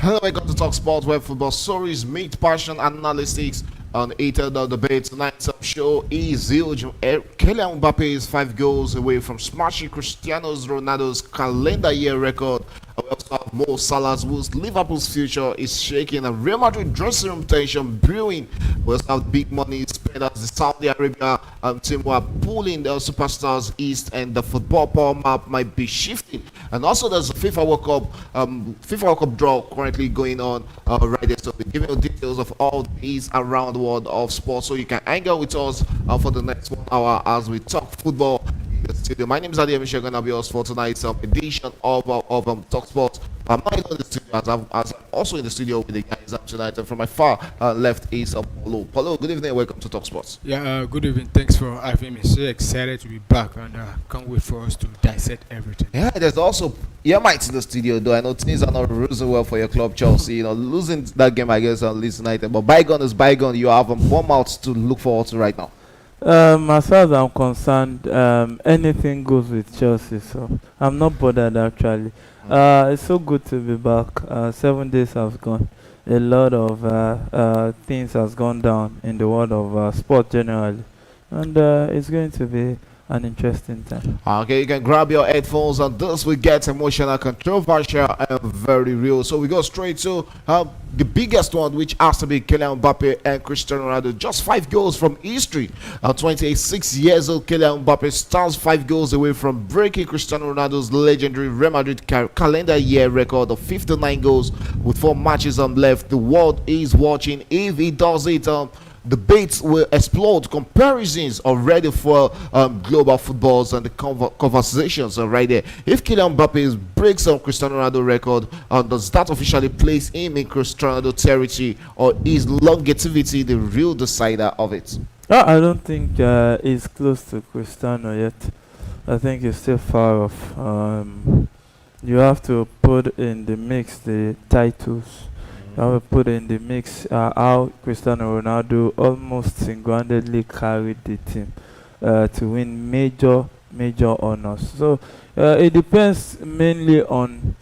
Hello, welcome to Talk Sports, where football stories meet passion analytics on heated debate. Tonight's show is huge. Kylian Mbappe is 5 goals away from smashing Cristiano Ronaldo's calendar year record. We also have Mo Salah's whose Liverpool's future is shaking, and Real Madrid dressing room tension brewing. We also have big money spent as the Saudi Arabia team who are pulling the superstars east, and the football power map might be shifting. And also there's a FIFA World Cup draw currently going on right there. So we're giving you details of all these around the world of sports, so you can hang out with us for the next 1 hour as we talk football in the studio. My name is Adi Michelle, gonna be host for tonight's edition of Talk Sports. I'm not in the studio as I'm also in the studio with the guys up tonight, and from my far left is Paulo. Paulo, good evening, welcome to Talk Sports. Yeah, good evening. Thanks for having me. So excited to be back, and can't wait for us to dissect everything. Yeah, there's also Emirates in the studio, though I know things are not losing well for your club, Chelsea. You know, losing that game, I guess, on Leeds United. But bygone is bygone. You have one mouth to look forward to right now. As far as I'm concerned, anything goes with Chelsea, so I'm not bothered actually. It's so good to be back. 7 days have gone. A lot of things has gone down in the world of sport generally, and it's going to be an interesting time. Okay, you can grab your headphones, and this will get emotional, controversial, and very real. So we go straight to the biggest one, which has to be Kylian Mbappe and Cristiano Ronaldo. Just 5 goals from history. 26 years old Kylian Mbappe stands 5 goals away from breaking Cristiano Ronaldo's legendary Real Madrid calendar year record of 59 goals with 4 matches left. The world is watching. If he does it, debates will explode. Comparisons are ready for global footballs, and the conversations are right there. If Kylian Mbappe breaks Cristiano Ronaldo record, does that officially place him in Cristiano Ronaldo territory, or is longevity the real decider of it? I don't think he's close to Cristiano yet. I think he's still far off. You have to put in the mix the titles. I will put in the mix how Cristiano Ronaldo almost single-handedly carried the team to win major honors. So it depends mainly on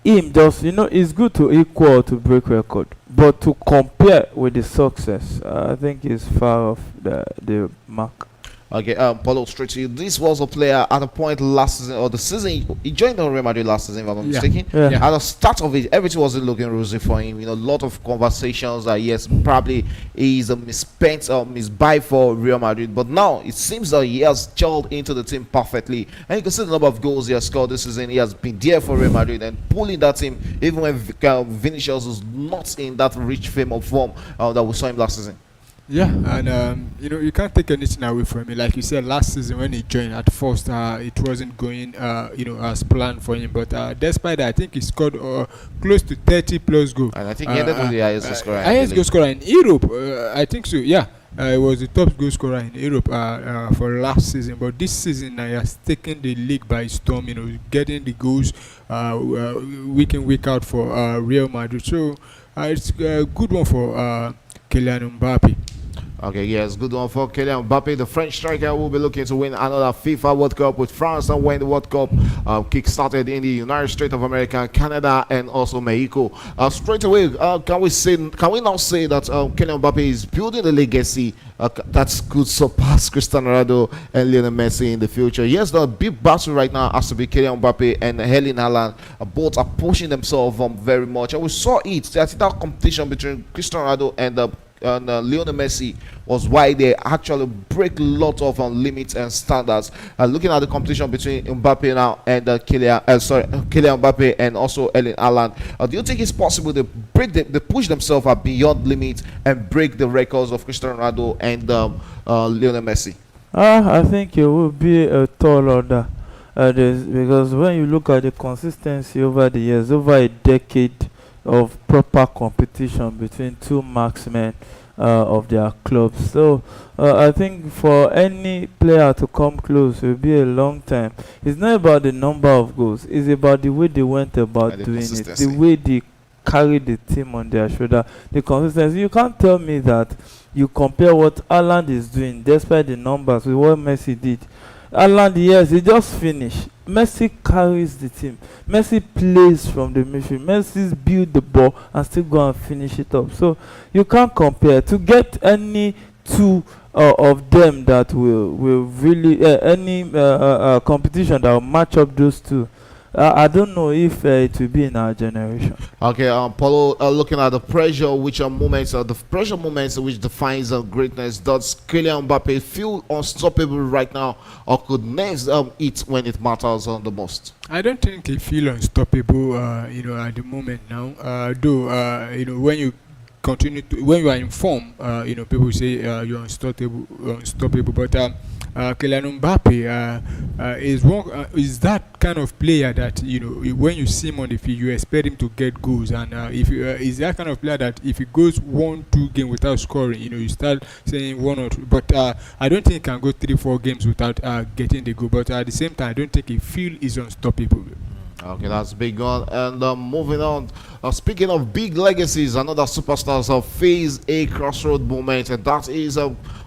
him. Just it's good to equal to break record, but to compare with the success, I think he's far off the mark. Okay, Paulo, straight to you. This was a player at a point last season, or the season he joined the Real Madrid last season, if I'm not mistaken. Yeah. At the start of it, everything wasn't looking rosy for him. You know, a lot of conversations that yes, probably he's a misspent or misbuy for Real Madrid. But now it seems that he has gelled into the team perfectly, and you can see the number of goals he has scored this season. He has been there for Real Madrid and pulling that team, even when Vinicius was not in that rich fame of form that we saw him last season. Yeah, and you can't take anything away from him. Like you said, last season when he joined, at first it wasn't going as planned for him. But despite that, I think he scored close to 30 plus goals. And I think he ended with the highest scorer. Highest goal scorer in Europe, I think so. Yeah, he was the top goal scorer in Europe for last season. But this season, he has taken the league by storm. Getting the goals week in week out for Real Madrid. So it's a good one for Kylian Mbappe. Okay, yes, good one for Kylian Mbappe. The French striker will be looking to win another FIFA World Cup with France, and when the World Cup kick-started in the United States of America, Canada, and also Mexico. Straight away, can we now say that Kylian Mbappe is building a legacy that could surpass Cristiano Ronaldo and Lionel Messi in the future? Yes, the big battle right now has to be Kylian Mbappe and Erling Haaland. Both are pushing themselves very much, and we saw it. That competition between Cristiano Ronaldo and Lionel Messi was why they actually break a lot of limits and standards. Looking at the competition between Mbappe now and Kylian Mbappe and also Erling Haaland, do you think it's possible they push themselves beyond limits and break the records of Cristiano Ronaldo and Lionel Messi? I think it will be a tall order. Because when you look at the consistency over the years, over a decade of proper competition between two marksmen of their clubs. So I think for any player to come close, it will be a long time. It's not about the number of goals. It's about the way they went about doing it, the way they carried the team on their shoulder, the consistency. You can't tell me that you compare what Haaland is doing, despite the numbers, with what Messi did. Haaland, yes, he just finished. Messi carries the team. Messi plays from the midfield. Messi build the ball and still go and finish it up. So you can't compare. To get any two of them that will really any competition that will match up those two. I don't know if it will be in our generation. Okay, Paulo, looking at the pressure, which are moments, the pressure moments which defines greatness. Does Kylian Mbappe feel unstoppable right now, or could next it when it matters the most? I don't think he feel unstoppable, at the moment now. Though, when you continue to, when you are in form, people say you're unstoppable. But Kylian Mbappe is that kind of player that when you see him on the field, you expect him to get goals, and if is that kind of player that if he goes 1-2 games without scoring, you start saying one or two. But I don't think he can go 3-4 games without getting the goal. But at the same time, I don't think he feel is unstoppable. Okay, that's big one. And moving on, speaking of big legacies, another superstars have faced a crossroad moment, and that is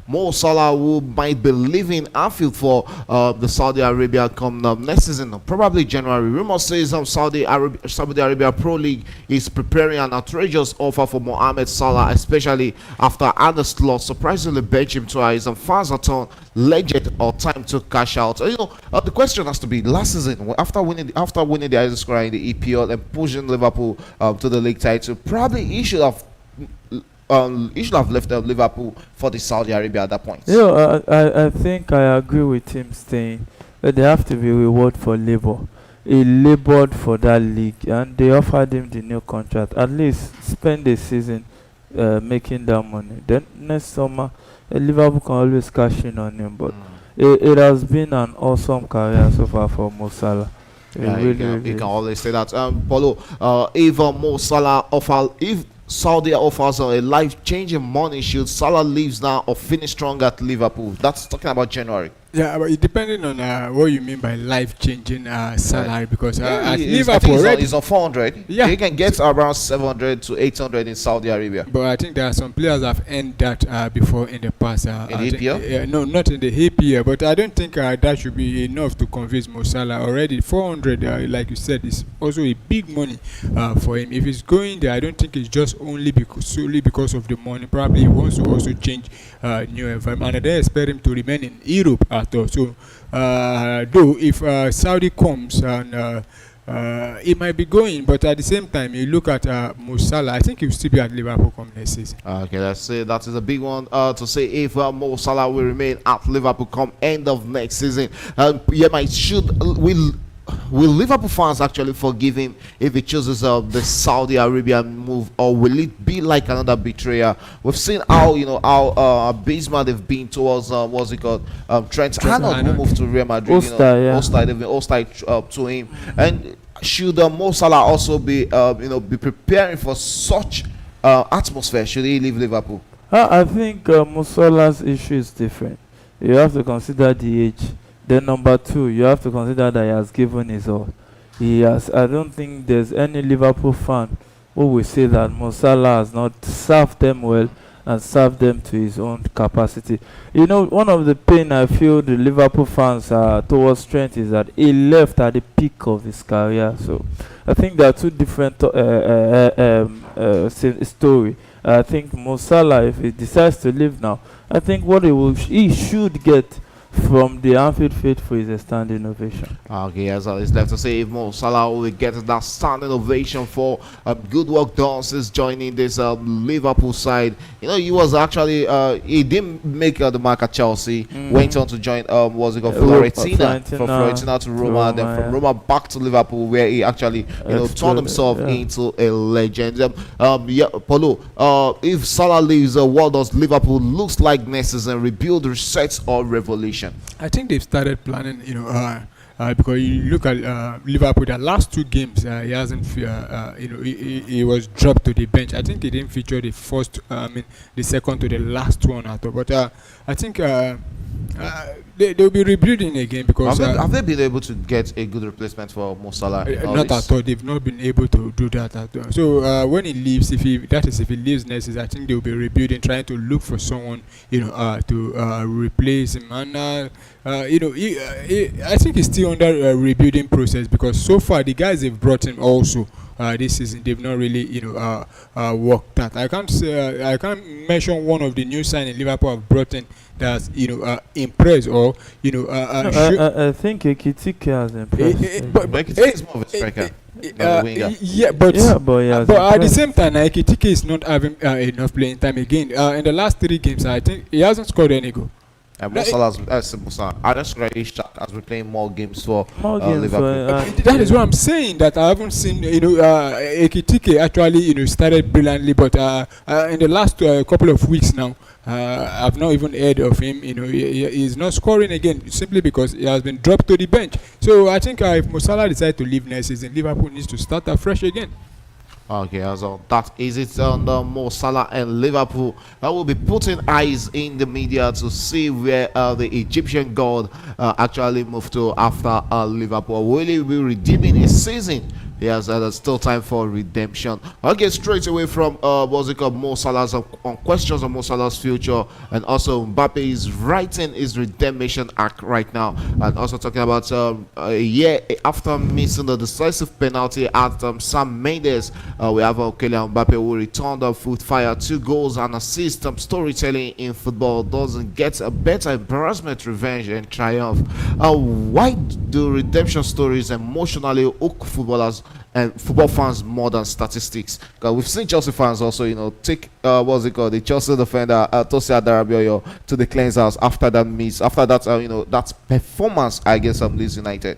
Mo Salah, who might be leaving Anfield for the Saudi Arabia come next season, probably January. Rumor says Saudi Arabia Pro League is preparing an outrageous offer for Mohamed Salah, especially after Arne Slot surprisingly benched him twice, and fans are torn legend or time to cash out. The question has to be last season after winning the highest score in the EPL and pushing Liverpool to the league title. Probably he should have left Liverpool for the Saudi Arabia at that point. I think I agree with him staying. But there have to be reward for labor. He labored for that league, and they offered him the new contract. At least spend the season making that money. Then next summer, Liverpool can always cash in on him. But it has been an awesome career so far for Mo Salah. Yeah, you can always say that. Paulo, if Mo Salah if Saudi offers a life-changing money, should Salah leaves now or finish strong at Liverpool? That's talking about January. Yeah, but it depending on what you mean by life-changing salary, because at I Liverpool think already, it's on 400. Yeah. He can get around 700 to 800 in Saudi Arabia. but I think there are some players that have earned that before in the past. In the EPL? No, not in the EPL, but I don't think that should be enough to convince Mo Salah. Already 400, like you said, is also a big money for him. If he's going there, I don't think it's just solely because of the money. Probably he wants to also change new environment, and they expect him to remain in Europe at all. So, though if Saudi comes and it might be going, but at the same time, you look at Mo Salah, I think he'll still be at Liverpool come next season. Okay, let's say that is a big one to say if Mo Salah will remain at Liverpool come end of next season. Will Liverpool fans actually forgive him if he chooses the Saudi Arabian move, or will it be like another betrayal? We've seen how abysmal they've been towards what's it called, Trent Arnold, who moved to Real Madrid. They've been hostile to him. And should Mo Salah also be preparing for such atmosphere? Should he leave Liverpool? I think Mo Salah's issue is different. You have to consider the age. Then number two, you have to consider that he has given his all. I don't think there's any Liverpool fan who will say that Mo Salah has not served them well and served them to his own capacity. One of the pain I feel the Liverpool fans towards Trent is that he left at the peak of his career. So I think there are two different story. I think Mo Salah, if he decides to leave now, I think what he should get from the Anfield faithful is a standing ovation. Okay, as it's left to say if Mo Salah will get that standing ovation for good work done since joining this Liverpool side. He was actually he didn't make the mark at Chelsea. Went on to join Fiorentina, from Fiorentina to Roma, then from Roma back to Liverpool, where he actually turned himself into a legend. Paulo, if Salah leaves, what does Liverpool looks like next season? Rebuild, reset, or revolution? I think they've started planning, because you look at Liverpool, the last two games, he hasn't, he was dropped to the bench. I think he didn't feature the second to the last one at all. But I think They'll be rebuilding again because Have they been able to get a good replacement for Mo Salah? not at all. They've not been able to do that at all. So when he leaves, if he leaves next season, I think they'll be rebuilding, trying to look for someone, to replace him. And I think he's still under a rebuilding process because so far the guys they've brought in also. This season they've not really worked that. I can't mention one of the new signings Liverpool have brought in that's impressed or I think Ekitike has impressed. But Ekitike is more of a striker than a winger. but he has at the impressed. same time, Ekitike is not having enough playing time again. In the last 3 games, I think he hasn't scored any goal. Mo Salah's Alex Ishak has been playing more games for More games Liverpool. That is what I'm saying. That I haven't seen Ekitike actually started brilliantly, but in the last couple of weeks now, I've not even heard of him. He's not scoring again simply because he has been dropped to the bench. So I think if Mo Salah decides to leave next season, Liverpool needs to start afresh again. Okay, so that is it on the Mo Salah and Liverpool. I will be putting eyes in the media to see where the Egyptian god actually moved to after Liverpool. Will he be redeeming his season? Yes, there's still time for redemption. I'll get straight away from Mo Salah's on questions on Mo Salah's future, and also Mbappe is writing his redemption arc right now, and also talking about a year after missing the decisive penalty at Sam Mendes. We have Kylian Mbappe who returned with fire 2 goals and assists. Storytelling in football doesn't get a better embarrassment, revenge, and triumph. Why do redemption stories emotionally hook footballers and football fans more than statistics? Because we've seen Chelsea fans also, take the Chelsea defender Tosin Adarabioyo to the cleansers after that miss, after that that performance against Leeds United.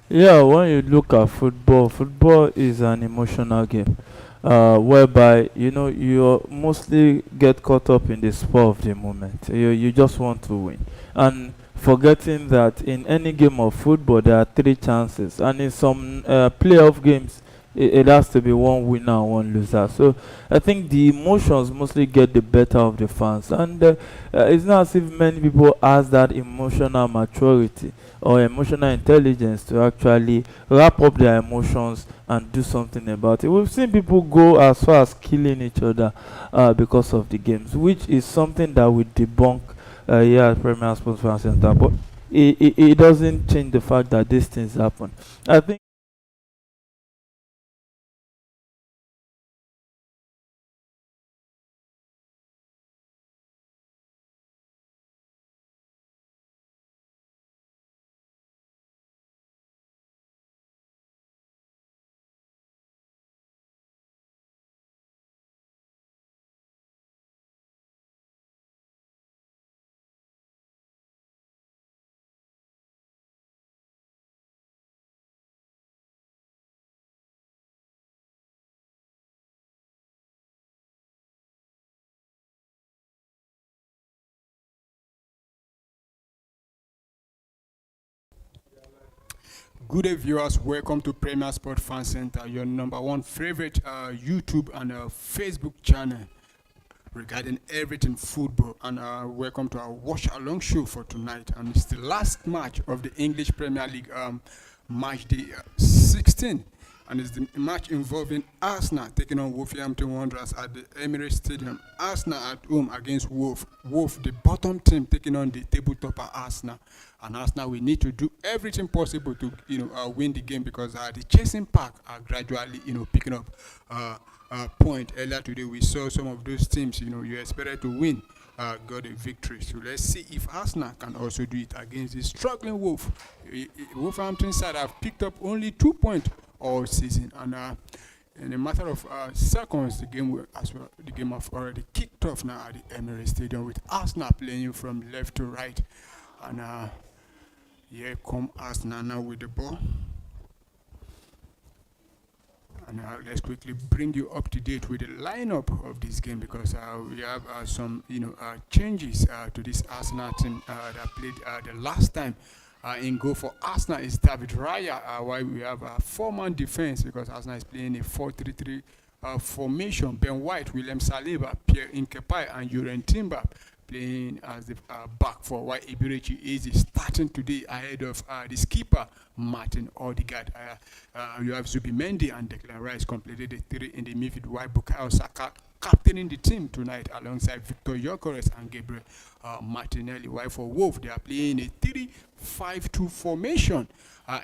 Yeah, when you look at football is an emotional game, whereby you mostly get caught up in the spur of the moment. You just want to win, and forgetting that in any game of football there are 3 chances, and in some playoff games it has to be one winner and one loser. So I think the emotions mostly get the better of the fans, and it's not as if many people has that emotional maturity or emotional intelligence to actually wrap up their emotions and do something about it. We've seen people go as far as killing each other because of the games, which is something that we debunk here at Premier Sports Fan Center, but it doesn't change the fact that these things happen. I think Good day, viewers. Welcome to Premier Sport Fan Center, your number one favorite YouTube and Facebook channel regarding everything football. And welcome to our watch along show for tonight. And it's the last match of the English Premier League match day 16. And it's the match involving Arsenal taking on Wolverhampton Wanderers at the Emirates Stadium. Arsenal at home against Wolf. Wolf, the bottom team, taking on the tabletopper Arsenal. And Arsenal, we need to do everything possible to win the game, because the chasing pack are gradually picking up point. Earlier today we saw some of those teams you expected to win got a victory. So let's see if Arsenal can also do it against the struggling Wolf. Wolverhampton side have picked up only 2 points all season, and in a matter of seconds, the game have already kicked off now at the Emirates Stadium, with Arsenal playing from left to right. And here come Arsenal now with the ball. And let's quickly bring you up to date with the lineup of this game, because we have some changes to this Arsenal team that played the last time. In goal for Arsenal is David Raya, while we have a 4-man defense, because Arsenal is playing a 4-3-3 formation. Ben White, William Saliba, Pierre Inkepai, and Yuren Timber playing as the back four, while Iberici is starting today ahead of the skipper, Martin Odegaard. You have Zubimendi and Declan Rice completed the three in the midfield, while Bukayo Saka captaining the team tonight alongside Victor Gyökeres and Gabriel Martinelli. While for Wolf, they are playing a 3-5-2 formation.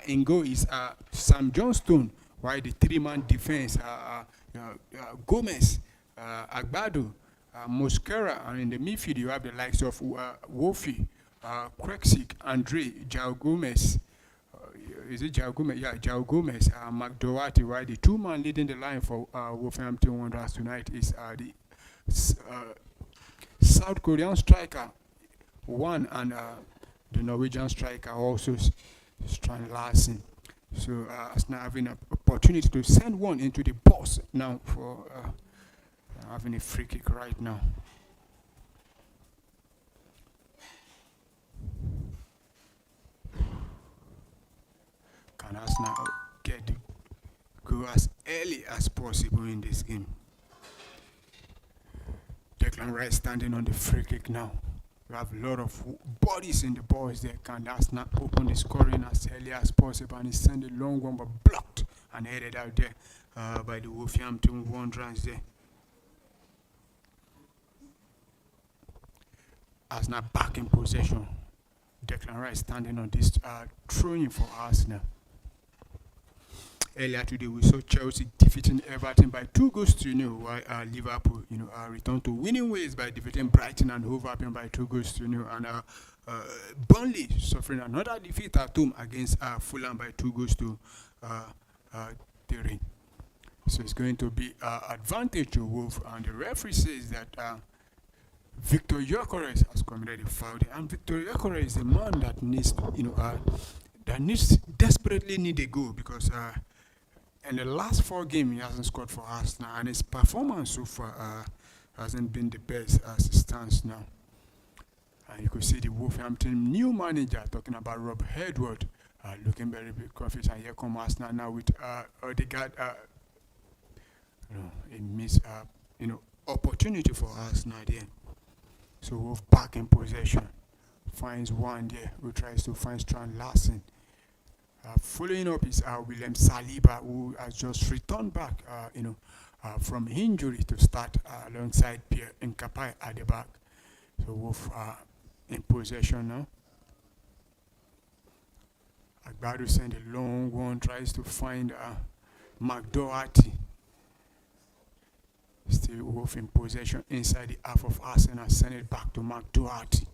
In goal is Sam Johnstone, while the three-man defense, Gomez, Agbado, Mosquera, and in the midfield you have the likes of Wolfie, Kreksik, Andre, Jao Gomez. Is it Jao Gomez? Yeah, Jao Gomez, McDoherty, while the two-man leading the line for Wolverhampton Wanderers tonight is the South Korean striker, one, and the Norwegian striker also, Strand Larsen. So Arsenal having an opportunity to send one into the box now for having a free kick right now. Can Arsenal get the goal as early as possible in this game? Declan Rice standing on the free kick now. We have a lot of bodies in the box there. Can Arsenal open the scoring as early as possible? And he sent a long one but blocked and headed out there by the Wolverhampton Wanderers there. Arsenal back in possession. Declan Rice standing on this throwing for Arsenal. Earlier today, we saw Chelsea defeating Everton by 2-0, while Liverpool, returned to winning ways by defeating Brighton and Hove Albion by 2-0, and Burnley suffering another defeat at home against Fulham by 2-3. So it's going to be advantage to Wolves, and the referee says that Victor Gyökeres has committed a foul, and Victor Gyökeres is a man that needs, desperately need a goal because. In the last 4 games, he hasn't scored for Arsenal, and his performance so far hasn't been the best as it stands now. And you could see the Wolverhampton new manager talking about Rob Edward, looking very big confident. And here comes Arsenal now with Odegaard. A missed, opportunity for Arsenal there. So Wolf back in possession, finds one there who tries to find Strand Larsen. Following up is William Saliba, who has just returned back, from injury to start alongside Pierre Nkapai at the back. So Wolf in possession now. Agbado sent a long one, tries to find McDoherty. Still Wolf in possession inside the half of Arsenal, send it back to McDoherty.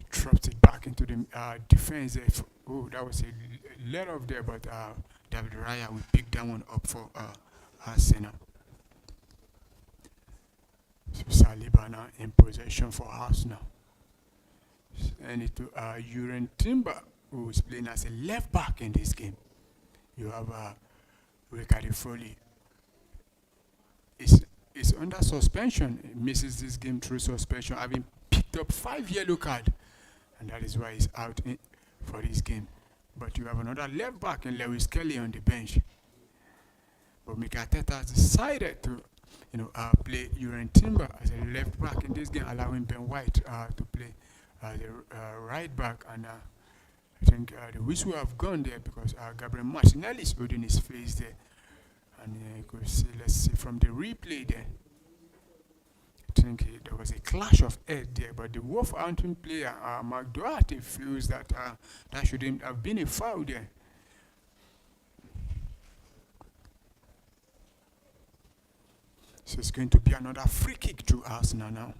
Dropped it back into the defense. Oh, that was a let off there, but David Raya will pick that one up for Arsenal. So Saliba now in possession for Arsenal. And it to Uren Timber, who is playing as a left back in this game. You have Ricardo Foley. Is under suspension. He misses this game through suspension, having picked up 5 yellow cards. And that is why he's out for this game. But you have another left back in Lewis Kelly on the bench. But Arteta has decided to, play Uren Timber as a left back in this game, allowing Ben White to play the right back. And I think the whistle have gone there because Gabriel Martinelli is holding his face there. And you could see, let's see from the replay there. I think there was a clash of head there, but the Wolverhampton player, McDoherty, feels that that shouldn't have been a foul there. So it's going to be another free kick to Arsenal now.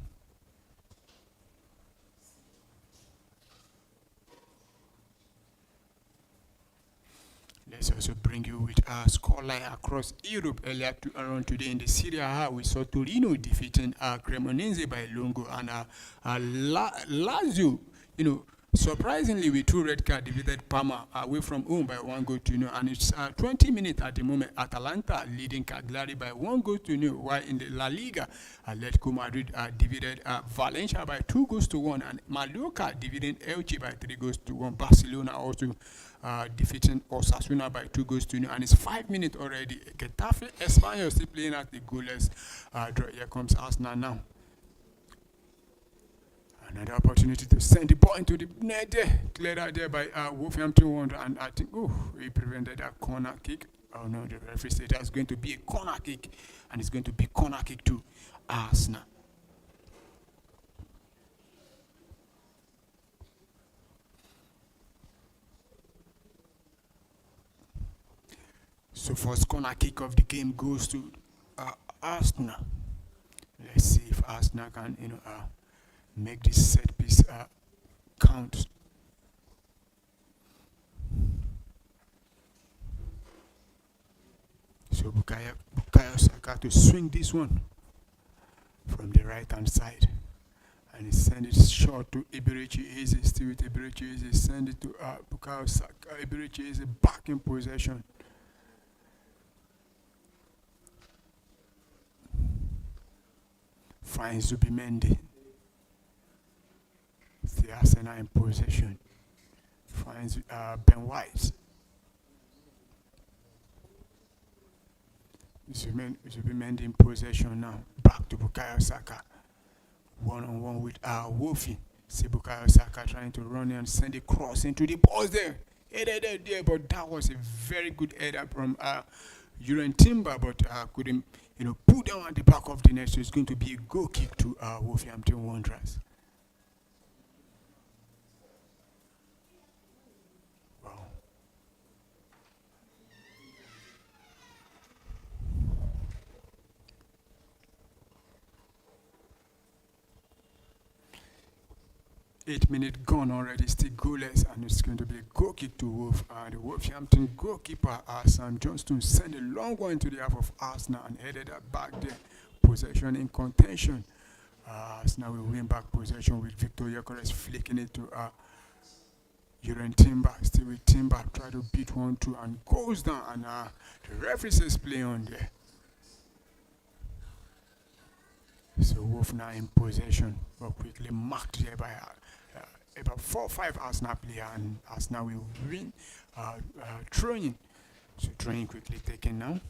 Let's also bring you with a scoreline across Europe. Earlier around today in the Serie A, we saw Torino defeating Cremonese by Longo, and Lazio, Surprisingly, with two red cards, defeated Parma away from home by 1 goal to 0, and it's 20 minutes at the moment. Atalanta leading Cagliari by 1 goal to 0, while in the La Liga, Atletico Madrid defeated Valencia by 2 goals to 1, and Mallorca defeating Elche by 3 goals to 1. Barcelona also defeating Osasuna by 2 goals to 0, and it's 5 minutes already. Getafe Espanyol still playing at the goalless draw. Here comes Arsenal now. Another opportunity to send the ball into the net there. Cleared out there by Wolverhampton Wanderers, and I think, he prevented that corner kick. Oh no, the referee said that's going to be a corner kick, and it's going to be corner kick to Arsenal. So first corner kick of the game goes to Arsenal. Let's see if Arsenal can, make this set piece count. So Bukayo Saka to swing this one from the right hand side, and he send it short to Eberechi Eze. Still with Eberechi Eze, send it to Bukayo Saka. Eberechi Eze back in possession. Finds Zubimendi. The Arsenal in possession. Finds Ben White. Zubimendi in possession now. Back to Bukayo Saka. One-on-one with Wolfie. See Bukayo Saka trying to run and send a cross into the box there. Headed there, but that was a very good header from Uran Timber, but couldn't pull down at the back of the net. So it's going to be a goal kick to Wolverhampton Wanderers. Wow. Eight-minute gone already, still goalless, and it's going to be a goal kick to Wolf. The Wolverhampton goalkeeper, Sam Johnston, sent a long one into the half of Arsenal and headed that back there. Possession in contention. Arsenal will win back possession with Victor Gyökeres flicking it to Uran Timber. Still with Timber, try to beat 1-2 and goes down, and the referee says play on there. So Wolf now in possession, but quickly marked there by about 4 or 5 Arsenal players, and Arsenal will win throwing. So throwing quickly taken now.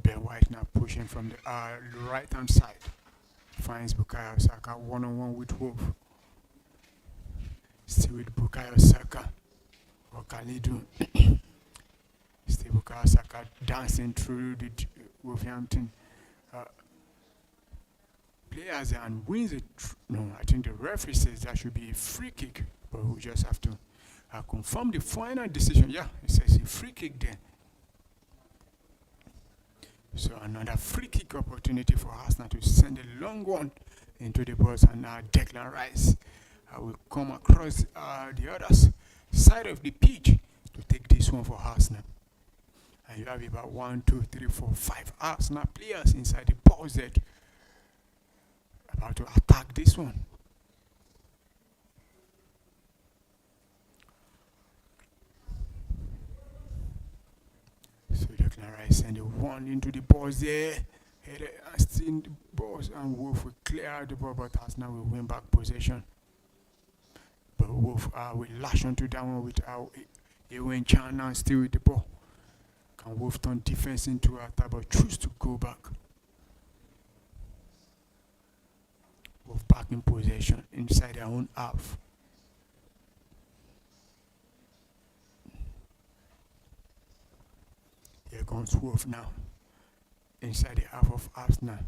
Ben White now pushing from the right hand side. Finds Bukayo Saka one-on-one with Wolf. Still with Bukayo Saka. Or Khalidu. Still Bukayo Saka dancing through the Wolverhampton players and wins it. No, I think the referee says that should be a free kick, but we just have to confirm the final decision. Yeah, it says a free kick there. So another free kick opportunity for Arsenal to send a long one into the box, and Declan Rice will come across the other side of the pitch to take this one for Arsenal. And you have about 1, 2, 3, 4, 5 Arsenal players inside the box that about to attack this one. So Declan Rice send a one into the box there. Still in the box, and Wolf will clear out the ball, but Arsenal will win back possession. But Wolf will lash onto that one with Ewen Chan now still with the ball. Can Wolf turn defense into attack, but choose to go back? Wolf back in possession inside their own half. Here comes Wolf now inside the half of Arsenal,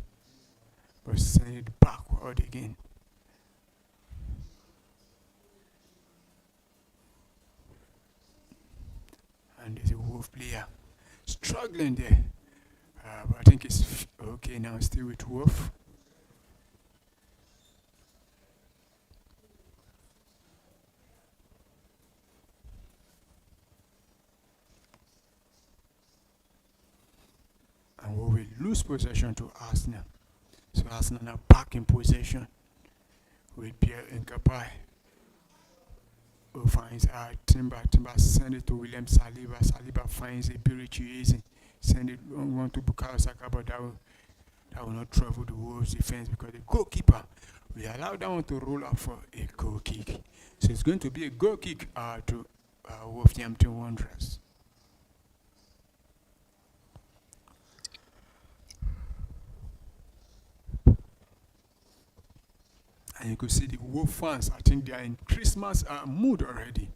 but send it backward again. And there's a Wolf player struggling there, but I think it's okay now. Still with Wolf. And we will lose possession to Arsenal. So Arsenal now back in possession with Pierre Nkapai, who finds Timber. Timber send it to William Saliba. Saliba finds a Birichi, send it on to Bukayo Saka, but that will not travel the Wolves defense because the goalkeeper will allow that one to roll up for a goal kick. So it's going to be a goal kick to Wolverhampton Wanderers. And you could see the Wolf fans, I think they are in Christmas mood already.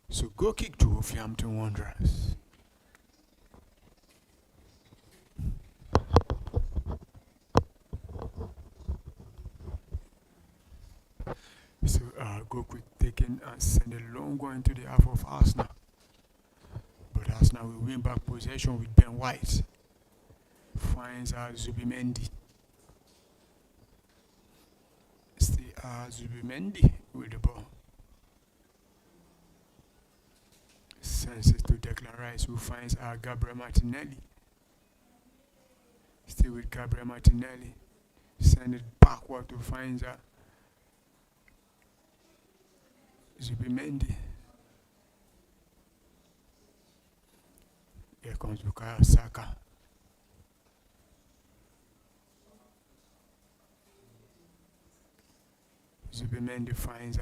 So goal kick to Wolverhampton Wanderers. So goal quick taken and send a long one into the half of Arsenal. But Arsenal will win back possession with Ben White. Finds Zubimendi. Still Zubimendi with the ball. Sends it to Declan Rice, who finds Gabriel Martinelli. Still with Gabriel Martinelli. Send it backward to find Zubimendi. Here comes Bukayo Saka. Zubimendi finds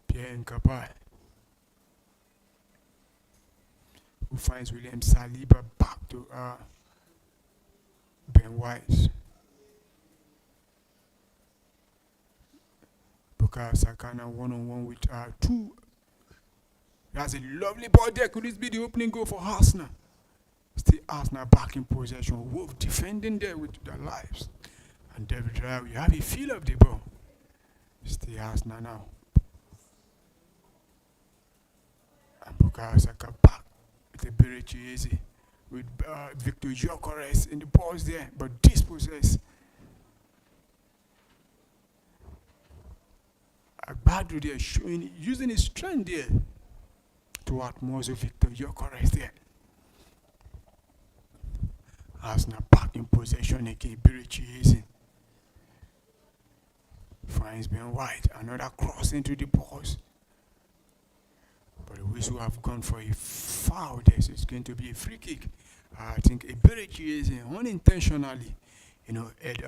Pierre Nkapai, who finds William Saliba back to Ben White. Bukayo Saka now one-on-one with two. That's a lovely ball there. Could this be the opening goal for Arsenal? Still Arsenal back in possession. Wolf defending there with their lives. And David Raya, you have a feel of the ball. Still Arsenal now. And Bukayo Saka back with a Birichi with Victor Gyökeres in the balls there, but dispossessed. Agbadu there showing, using his strength there to outmuscle Victor Gyökeres there. Arsenal back in possession again. Birichi finds Ben White. Another cross into the box. But the whistle have gone for a foul there, so it's going to be a free kick. I think Birichi unintentionally, had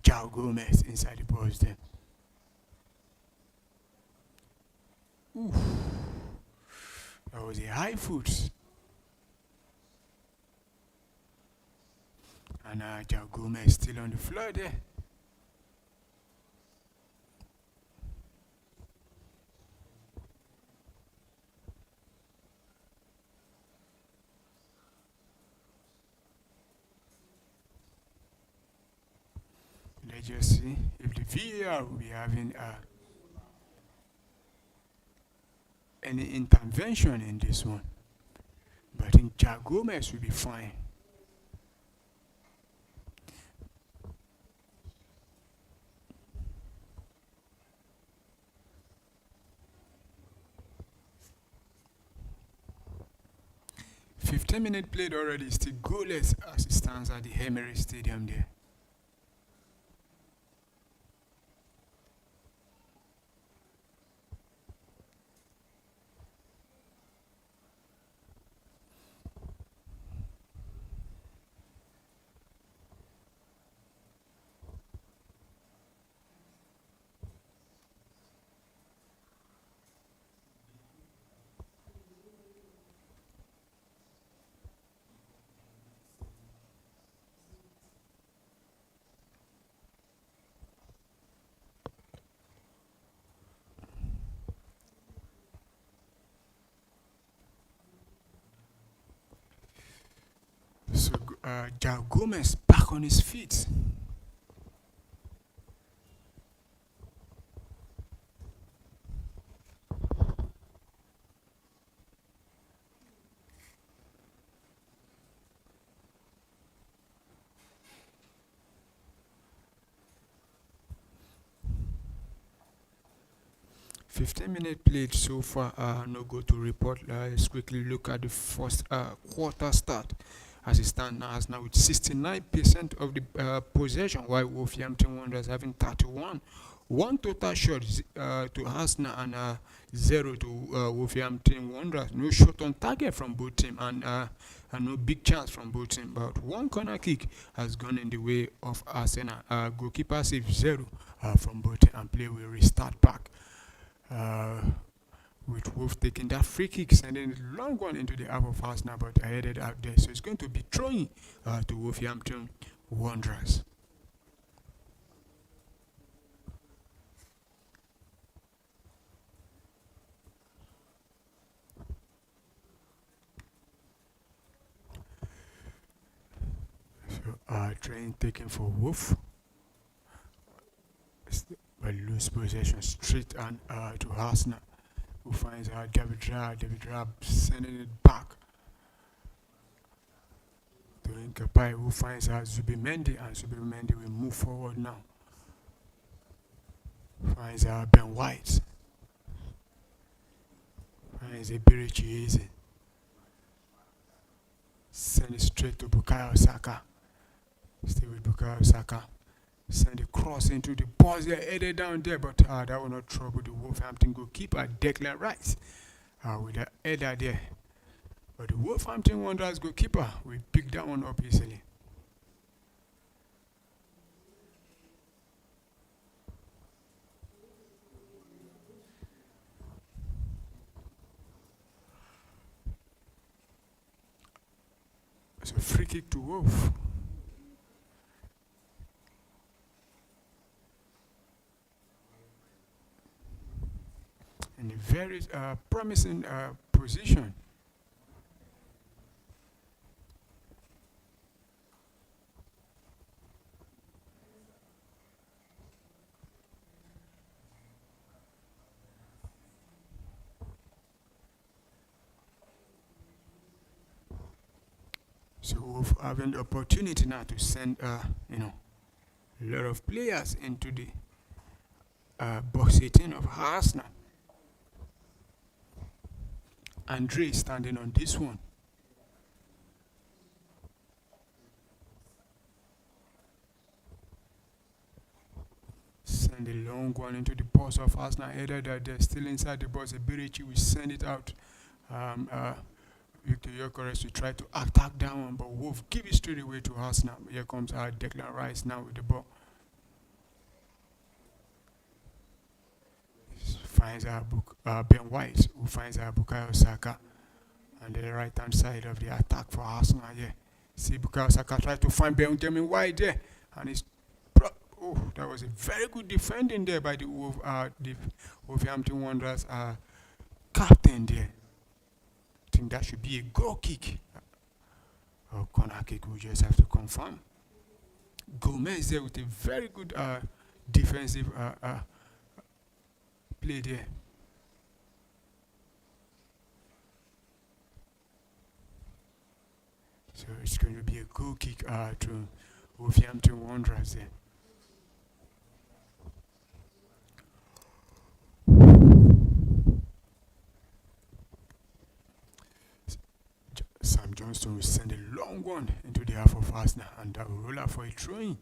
João Gomez inside the box there. Oof. That was a high foot. And João Gomez still on the floor there. Let's just see if the VAR will be having any intervention in this one. But I think João Gomez will be fine. Minutes played already, still goalless as it stands at the Emirates Stadium there. So João Gomez back on his feet. 15 minutes played so far, no go to report. Let's quickly look at the first quarter start. As it stands now, with 69% of the possession, while Wolverhampton Wanderers having 31. One total shot to Arsenal and 0 to Wolverhampton Wanderers. No shot on target from both teams and no big chance from both teams. But one corner kick has gone in the way of Arsenal. Goalkeeper save 0 from both teams, and play will restart back. With Wolf taking that free kick, sending a long one into the half of Arsenal, but I headed out there. So it's going to be throwing to Wolverhampton Wanderers. So train taken for Wolf. But lose possession straight and to Arsenal, who finds David Raab sending it back to Nkapai, who finds Zubimendi, and Zubimendi will move forward now. Finds Ben White. Finds Eberichi. Send it straight to Bukayo Saka. Stay with Bukayo Saka. Send a cross into the box. They headed down there, but that will not trouble the Wolverhampton goalkeeper, Declan Rice, with the header there. But the Wolverhampton Wanderers goalkeeper will pick that one up easily. So free kick to Wolf. In a very promising position. So we're having the opportunity now to send, a lot of players into the box 18 of Arsenal. Andre standing on this one. Send a long one into the box of Arsenal. Either that they're still inside the box. Eberichi will send it out. Victor Gyökeres will try to attack that one, but Wolf give it straight away to Arsenal. Here comes our Declan Rice now with the ball. Finds Ben White, who finds Bukayo Saka on the right hand side of the attack for Arsenal. Yeah, see Bukayo Saka try to find Benjamin White there, and it's that was a very good defending there by the Wolverhampton Wanderers captain there. I think that should be a goal kick or corner kick. We just have to confirm. Gomez there with a very good defensive play there. So it's going to be a goal kick to Wolverhampton Wanderers there. Sam Johnston will send a long one into the half of Arsenal, and that will roll out for a throw-in,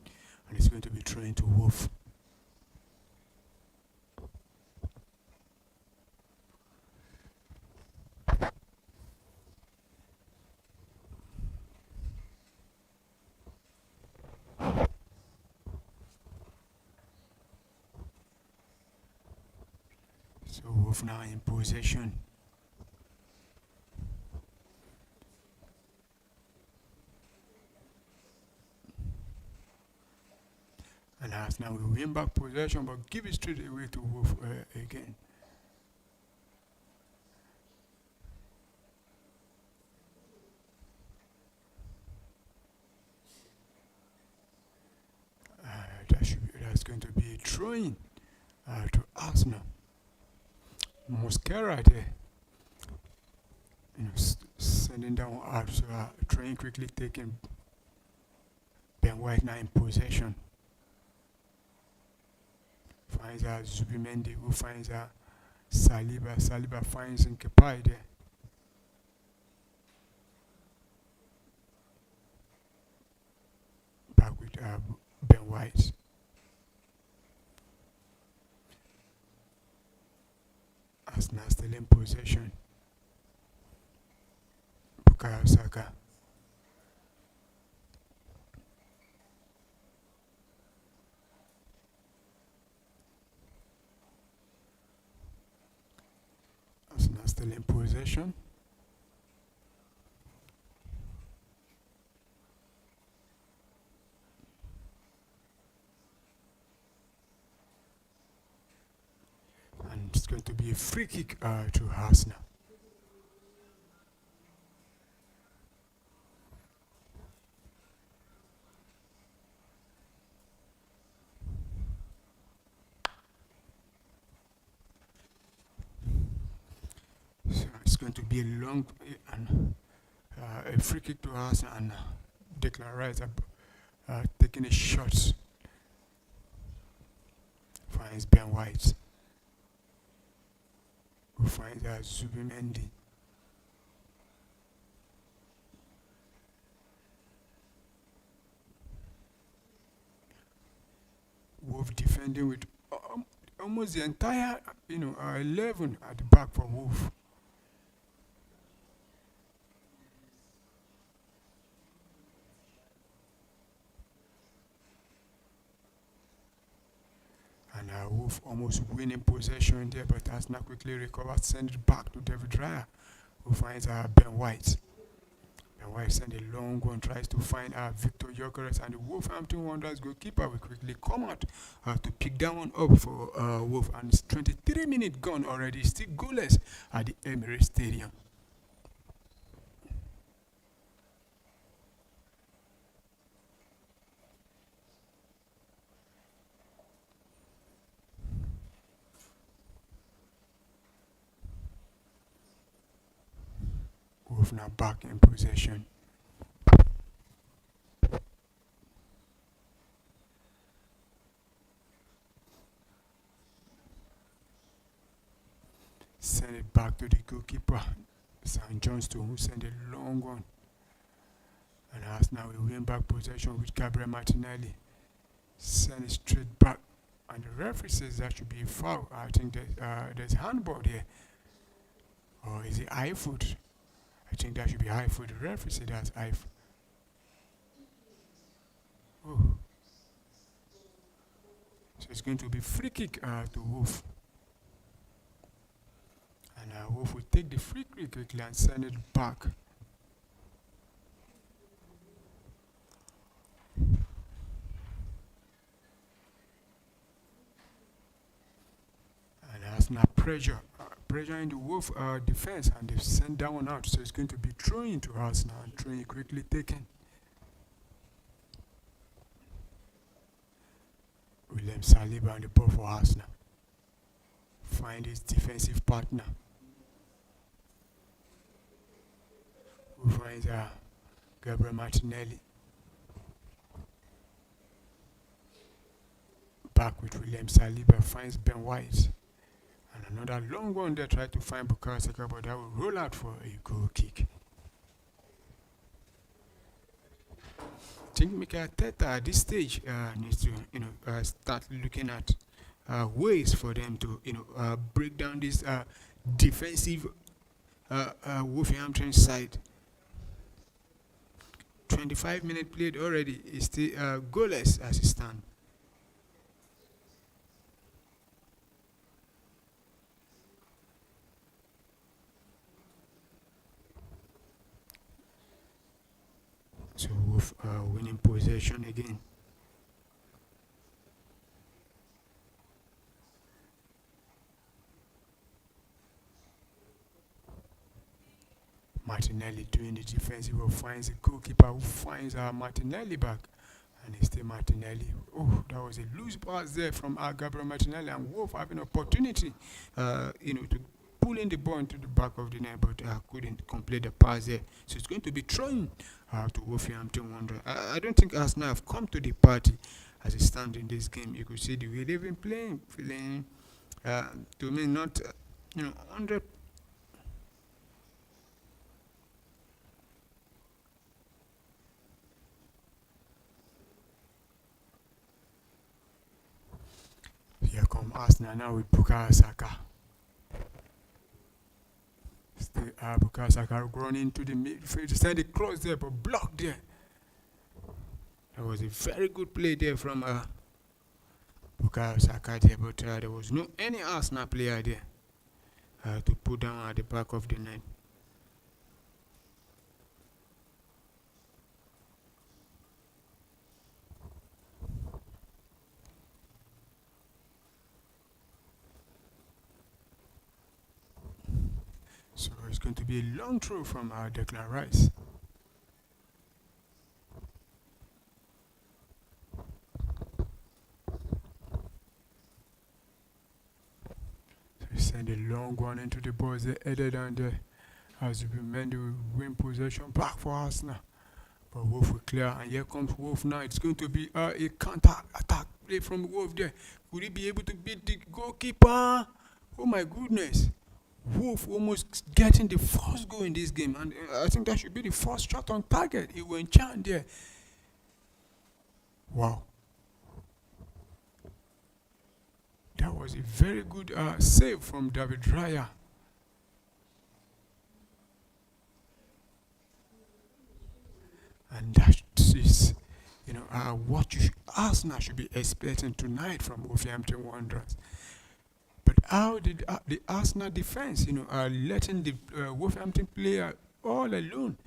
and it's going to be thrown to Wolf. So Wolf now in possession. And Arsenal will win back possession, but give it straight away to Wolf again. That's going to be a throw-in to Arsenal. Mosquera there, sending down out, so trying quickly taking Ben White now in possession. Finds Zubimendi, who finds Saliba finds Nkepai there. Back with Ben White. Arsenal still in possession. Bukayo Saka. Arsenal still in possession. And it's going to be a free kick to Arsenal. So it's going to be a long and a free kick to Arsenal, and Declan Rice taking a shot. Finds Ben White. Who finds Zubimendi. Wolf defending with almost the entire 11 at the back for Wolf. And Wolf almost winning possession there, but has not quickly recovered, send it back to David Raya, who finds Ben White. Ben White sends a long one, tries to find Victor Gyökeres, and the Wolverhampton Wanderers goalkeeper will quickly come out to pick that one up for Wolf. And it's 23 minutes gone already, still goalless at the Emirates Stadium. Wolf now back in possession. Send it back to the goalkeeper, St. Johnston, who sent a long one. And Arsenal will win back possession with Gabriel Martinelli. Send it straight back. And the referee says that should be a foul. I think there's handball there. Or is it high foot? I think that should be high foot. The referee said that's high foot. Oh. So it's going to be free kick to Wolf. And Wolf will take the free kick quickly and send it back. And that's now pressure in the Wolf defense, and they've sent that one out. So it's going to be thrown into Arsenal, and throwing quickly taken. William Saliba on the ball for Arsenal. Find his defensive partner. Who finds Gabriel Martinelli. Back with William Saliba, finds Ben White. And another long one there, try to find Bukayo Saka, but that will roll out for a goal kick. I think Mikel Arteta at this stage needs to start looking at ways for them to break down this defensive Wolverhampton side. 25 minutes played already, is still goalless as it stands. So Wolf winning possession again. Martinelli doing the defensive work, finds the goalkeeper, who finds Martinelli back. And it's still Martinelli. Oh, that was a loose pass there from Gabriel Martinelli, and Wolf having opportunity to pull in the ball into the back of the net, but couldn't complete the pass there. So it's going to be thrown to Wolverhampton Wanderers. I don't think Arsenal have come to the party as it stands in this game. You could see the way they've been playing, feeling to me not 100. Here come Arsenal now with Bukayo Saka. Still, Bukayo Saka running into the midfield to send the cross there, but blocked there. That was a very good play there from Bukayo Saka there, but there was no any Arsenal player there to put down at the back of the net. So it's going to be a long throw from Declan Rice. So he sent a long one into the box. They headed down there. As Mendy will win possession back for Arsenal. But Wolf will clear, and here comes Wolf now. It's going to be a counter attack play from Wolf there. Could he be able to beat the goalkeeper? Oh my goodness. Wolf almost getting the first goal in this game, and I think that should be the first shot on target. He went chant there. Wow. That was a very good save from David Raya. And that is, what Arsenal should be expecting tonight from Wolverhampton Wanderers. But how did the Arsenal defense, letting the Wolverhampton player all alone?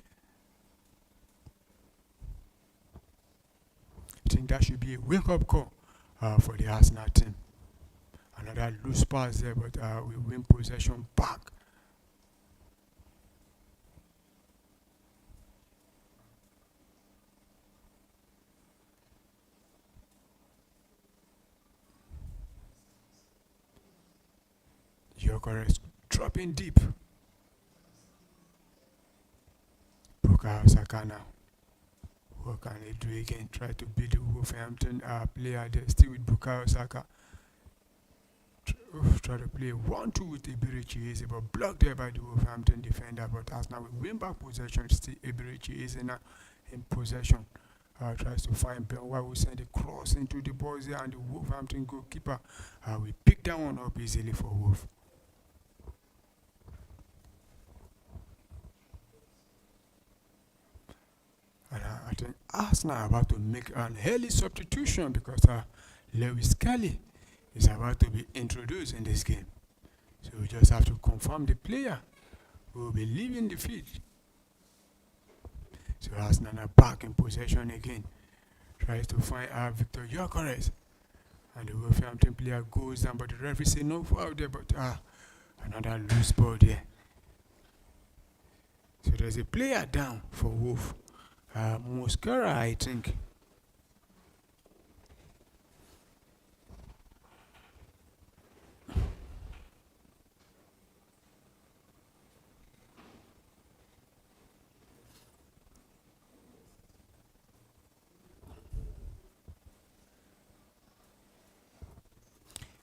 I think that should be a wake-up call for the Arsenal team. Another loose pass there, but we win possession back. Gyökeres dropping deep. Bukayo Saka now. What can he do again? Try to beat the Wolverhampton player there. Still with Bukayo Saka. Try to play 1-2 with Eberechi, but blocked there by the Wolverhampton defender. But as now we win back possession, still Eberechi is now in possession. Tries to find Ben White, who send a cross into the box there, and the Wolverhampton goalkeeper we pick that one up easily for Wolf. And I think Arsenal are about to make an early substitution because Lewis Kelly is about to be introduced in this game. So we just have to confirm the player who will be leaving the field. So Arsenal are back in possession again. Tries to find Victor Gyökeres. And the Wolverhampton player goes down, but the referee says no foul there, but another loose ball there. So there's a player down for Wolf. Mosquera, I think.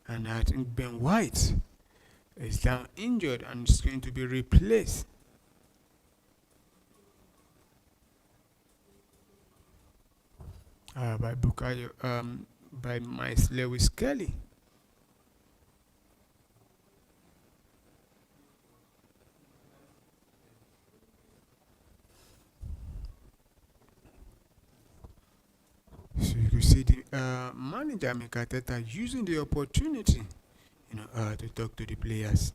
And I think Ben White is down injured and is going to be replaced. By Bukayo, by Miles Lewis Kelly. So you can see the manager Arteta using the opportunity, to talk to the players.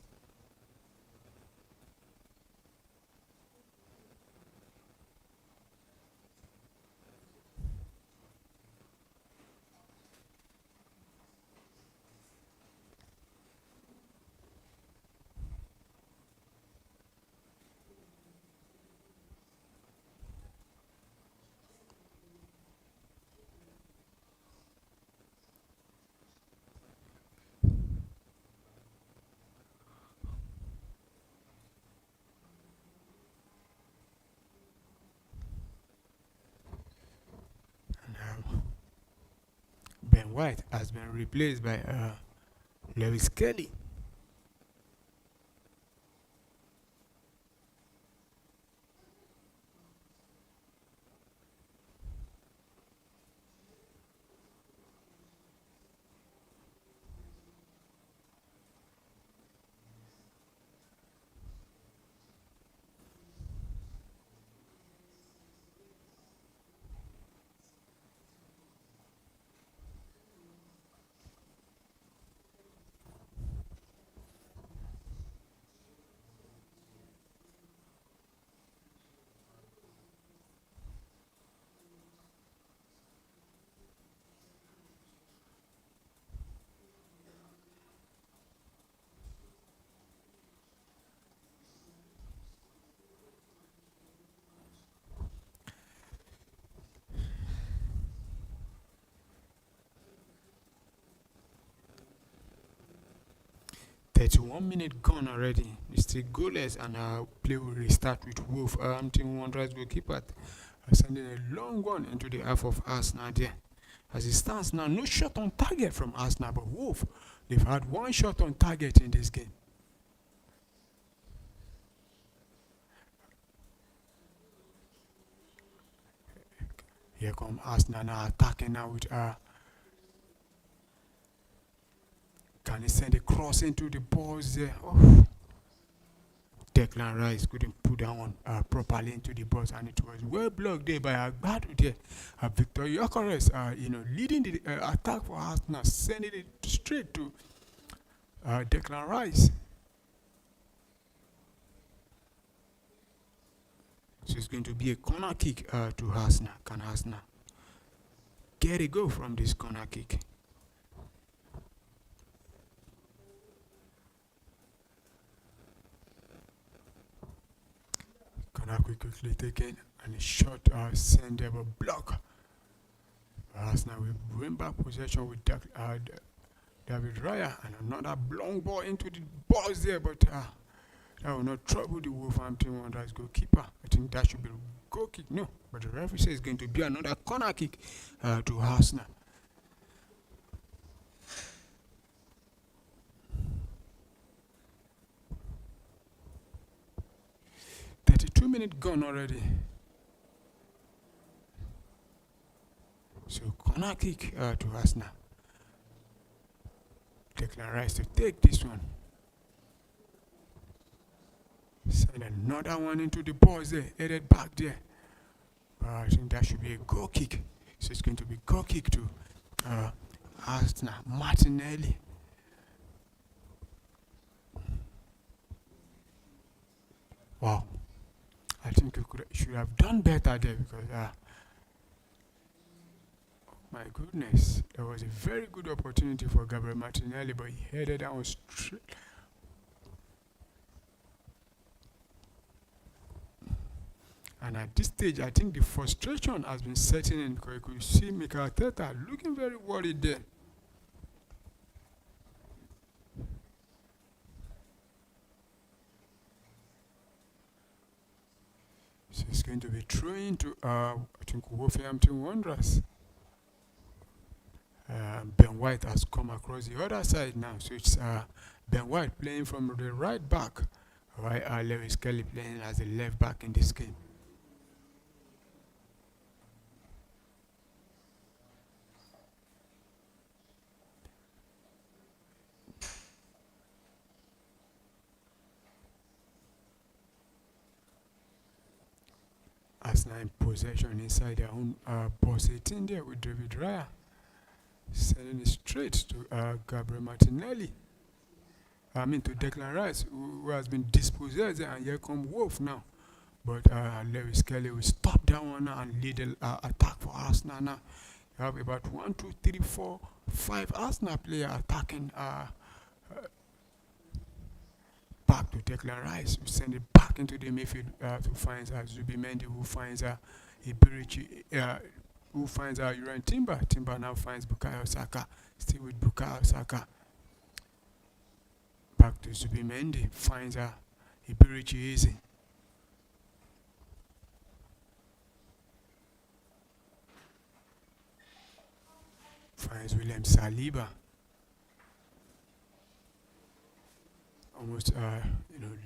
Ben White has been replaced by Lewis Kelly. 31 minute gone already. It's still goalless, and play will restart with Wolf. Team Wanderers goalkeeper sending a long one into the half of Arsenal there. As it stands now, no shot on target from Arsenal, but Wolf, they've had one shot on target in this game. Here come Arsenal now attacking now with can he send a cross into the balls there? Oh. Declan Rice couldn't put that one properly into the box, and it was well blocked there by Agbadu there. Victor Gyökeres, leading the attack for Arsenal, sending it straight to Declan Rice. So it's going to be a corner kick to Arsenal. Can Arsenal get a goal from this corner kick? Corner quickly taken, and a shot sent there, but block. Arsenal will bring back possession with David Raya, and another long ball into the box there, but that will not trouble the Wolverhampton Wanderers goalkeeper. I think that should be a goal kick. No, but the referee says it's going to be another corner kick to Arsenal. Minute gone already. So corner kick to Arsenal. Declan Rice to take this one. Send another one into the box there, headed back there. I think that should be a goal kick. So it's going to be goal kick to Arsenal. Martinelli. Wow. I think you should have done better there, because my goodness, there was a very good opportunity for Gabriel Martinelli, but he headed that one straight. And at this stage, I think the frustration has been setting in, because you could see Mikel Arteta looking very worried there. So it's going to be thrown to, I think, Wolverhampton Wanderers. Ben White has come across the other side now. So it's Ben White playing from the right back, while Lewis Kelly playing as a left back in this game. Arsenal in possession inside their own box 18 there with David Raya, sending it straight to Gabriel Martinelli. To Declan Rice, who has been dispossessed, and here come Wolf now. But Lewis Kelly will stop that one now and lead the attack for Arsenal now. You have about 1, 2, 3, 4, 5 Arsenal players attacking back to Declan Rice, who send it back into the midfield to find Zubimendi, who finds Iberici, who finds Uran Timber. Timber now finds Bukayo Saka, still with Bukayo Saka. Back to Zubimendi, finds Iberici easy. Finds William Saliba. Almost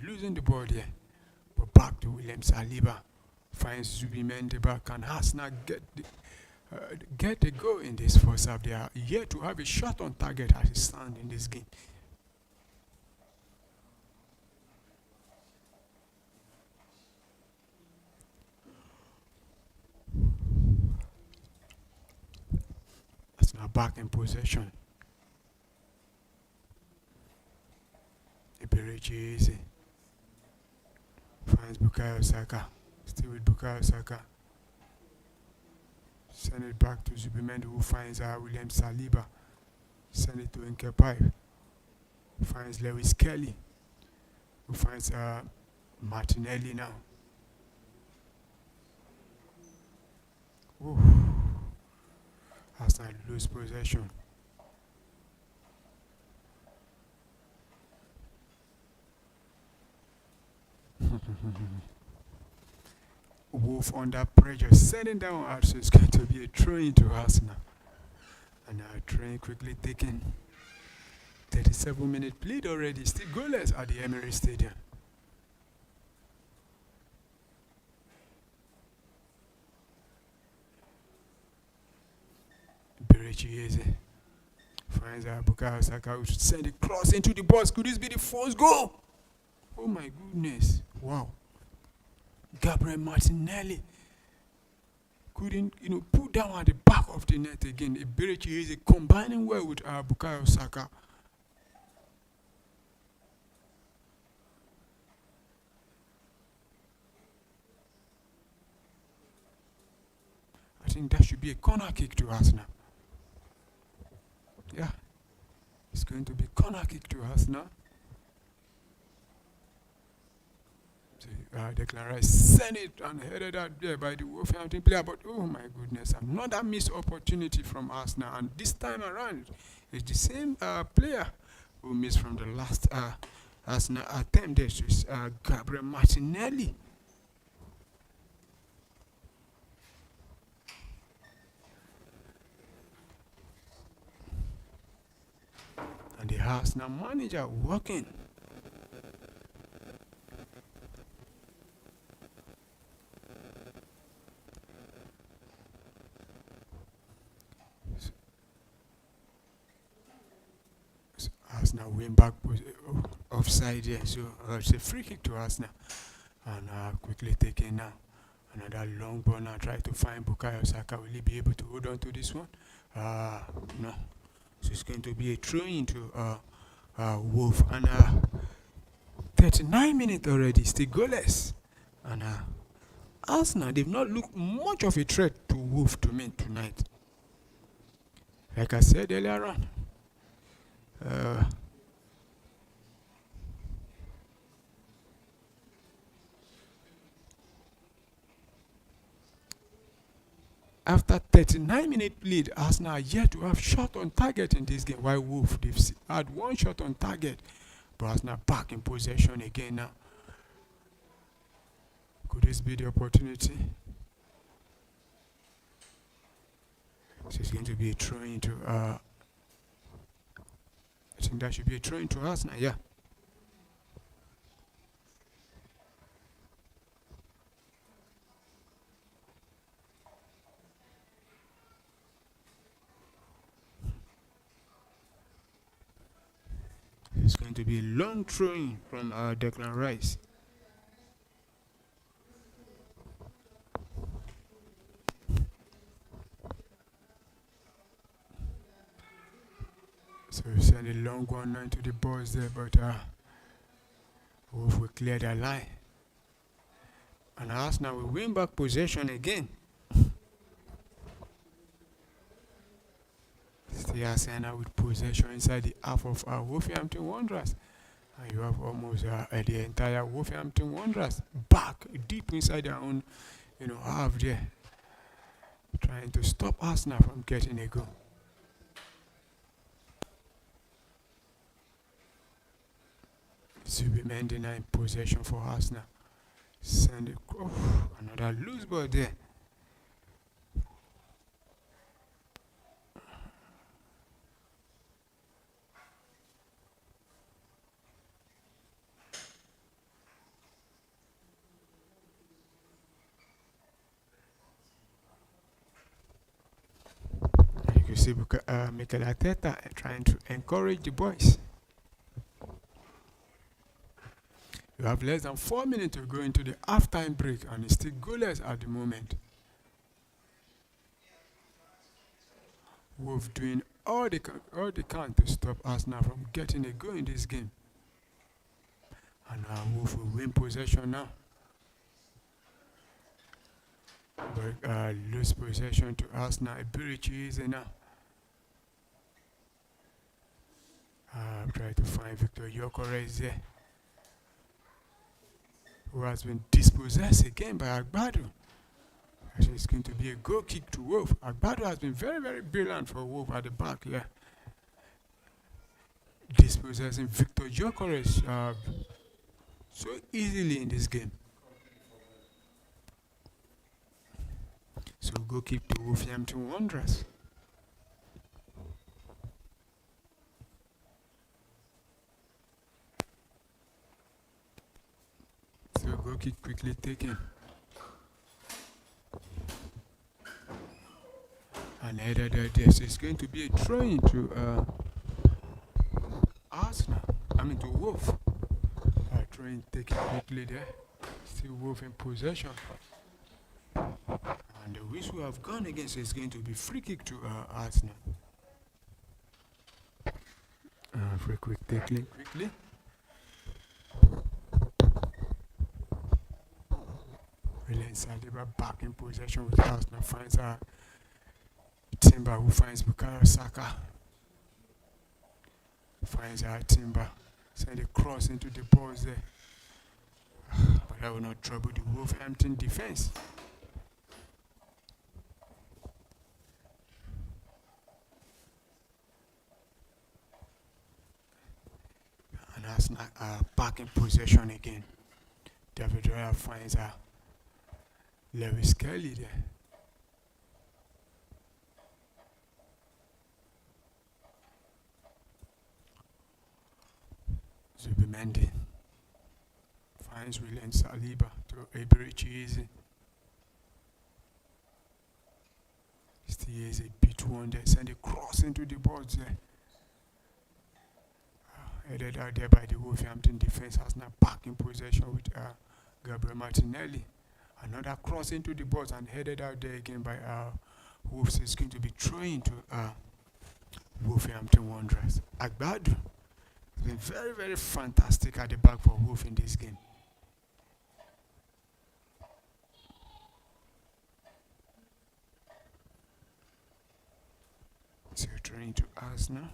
losing the ball there, but back to William Saliba. Finds Zubimendi back, and Arsenal get the goal in this first half. They are yet to have a shot on target as it stands in this game. Arsenal back in possession. Iberici easy. Finds Bukayo Saka. Still with Bukayo Saka. Send it back to Zubimendi, who finds William Saliba. Send it to Nkepai. Finds Lewis Kelly, who finds Martinelli now. Ooh. Arsenal lose possession. Wolf under pressure, sending down Arsenal. It's going to be a throw into Arsenal. And now train quickly taken. 37-minute lead already. Still goalless at the Emirates Stadium. Berechiyeze finds Bukayo Saka, who should send a cross into the box. Could this be the first goal? Oh my goodness. Wow. Gabriel Martinelli couldn't, put down at the back of the net again. Berechiyeze combining well with Bukayo Saka. I think that should be a corner kick to Arsenal. Yeah, it's going to be corner kick to Arsenal. So, Declan Rice sent it and headed out there by the Wolverhampton player, but oh my goodness, another missed opportunity from Arsenal, and this time around, it's the same player who missed from the last Arsenal attempt. This is Gabriel Martinelli. And the Arsenal manager working. So Arsenal win back offside here, so it's a free kick to Arsenal. And quickly taken now. Another long ball now. Try to find Bukayo Saka. Will he be able to hold on to this one? No. So it's going to be a throw into Wolf. And 39 minutes already, still goalless. And Arsenal, they've not looked much of a threat to Wolf to me tonight. Like I said earlier on, after 39-minute lead, Arsenal are yet to have shot on target in this game. While Wolf, they've had one shot on target, but Arsenal back in possession again now. Could this be the opportunity? So it's going to be a throw into. I think that should be a throw into Arsenal. Yeah. It's going to be a long throw-in from Declan Rice. So we send a long one now into the box there, but Wolf will clear that line. And Arsenal will win back possession again. Still Arsenal with possession inside the half of Wolverhampton Wanderers. And you have almost the entire Wolverhampton Wanderers back deep inside their own half there, trying to stop Arsenal from getting a goal. Zubimendi now in possession for Arsenal. Send it. Another loose ball there. You can see Mikel Arteta trying to encourage the boys. You have less than 4 minutes to go into the half-time break, and it's still goalless at the moment. Wolf doing all they can to stop Arsenal from getting a goal in this game. And Wolf will win possession now. But lose possession to Arsenal. Berechiyeze now. Try to find Victor Gyökeres there, who has been dispossessed again by Agbado. Actually, it's going to be a goal kick to Wolf. Agbado has been very, very brilliant for Wolf at the back. Yeah, dispossessing Victor Gyökeres. so easily in this game. So go keep the Wolverhampton Wanderers. So go keep quickly taken. And either this is going to be a throw into Arsenal. I mean to Wolf. Throwing taken quickly there. Still Wolf in possession. And the whistle have gone against is going to be free kick to Arsenal. Free quick tackling quickly. William Saliba back in possession with Arsenal. Finds Timber, who finds Bukayo Saka. Finds Timber. Send a cross into the box there. But that will not trouble the Wolverhampton defense. And Arsenal back in possession again. David Raya finds Lewis Kelly there. Zubimendi finds William Saliba to Emirates. Still is a bit one there. Send a cross into the box there. Headed out there by the Wolverhampton defense. Has now back in possession with Gabriel Martinelli. Another cross into the box and headed out there again by Wolves. Is going to be throwing to Wolverhampton Wanderers. Agbadu has been very, very fantastic at the back for Wolf in this game. So throwing to Arsenal.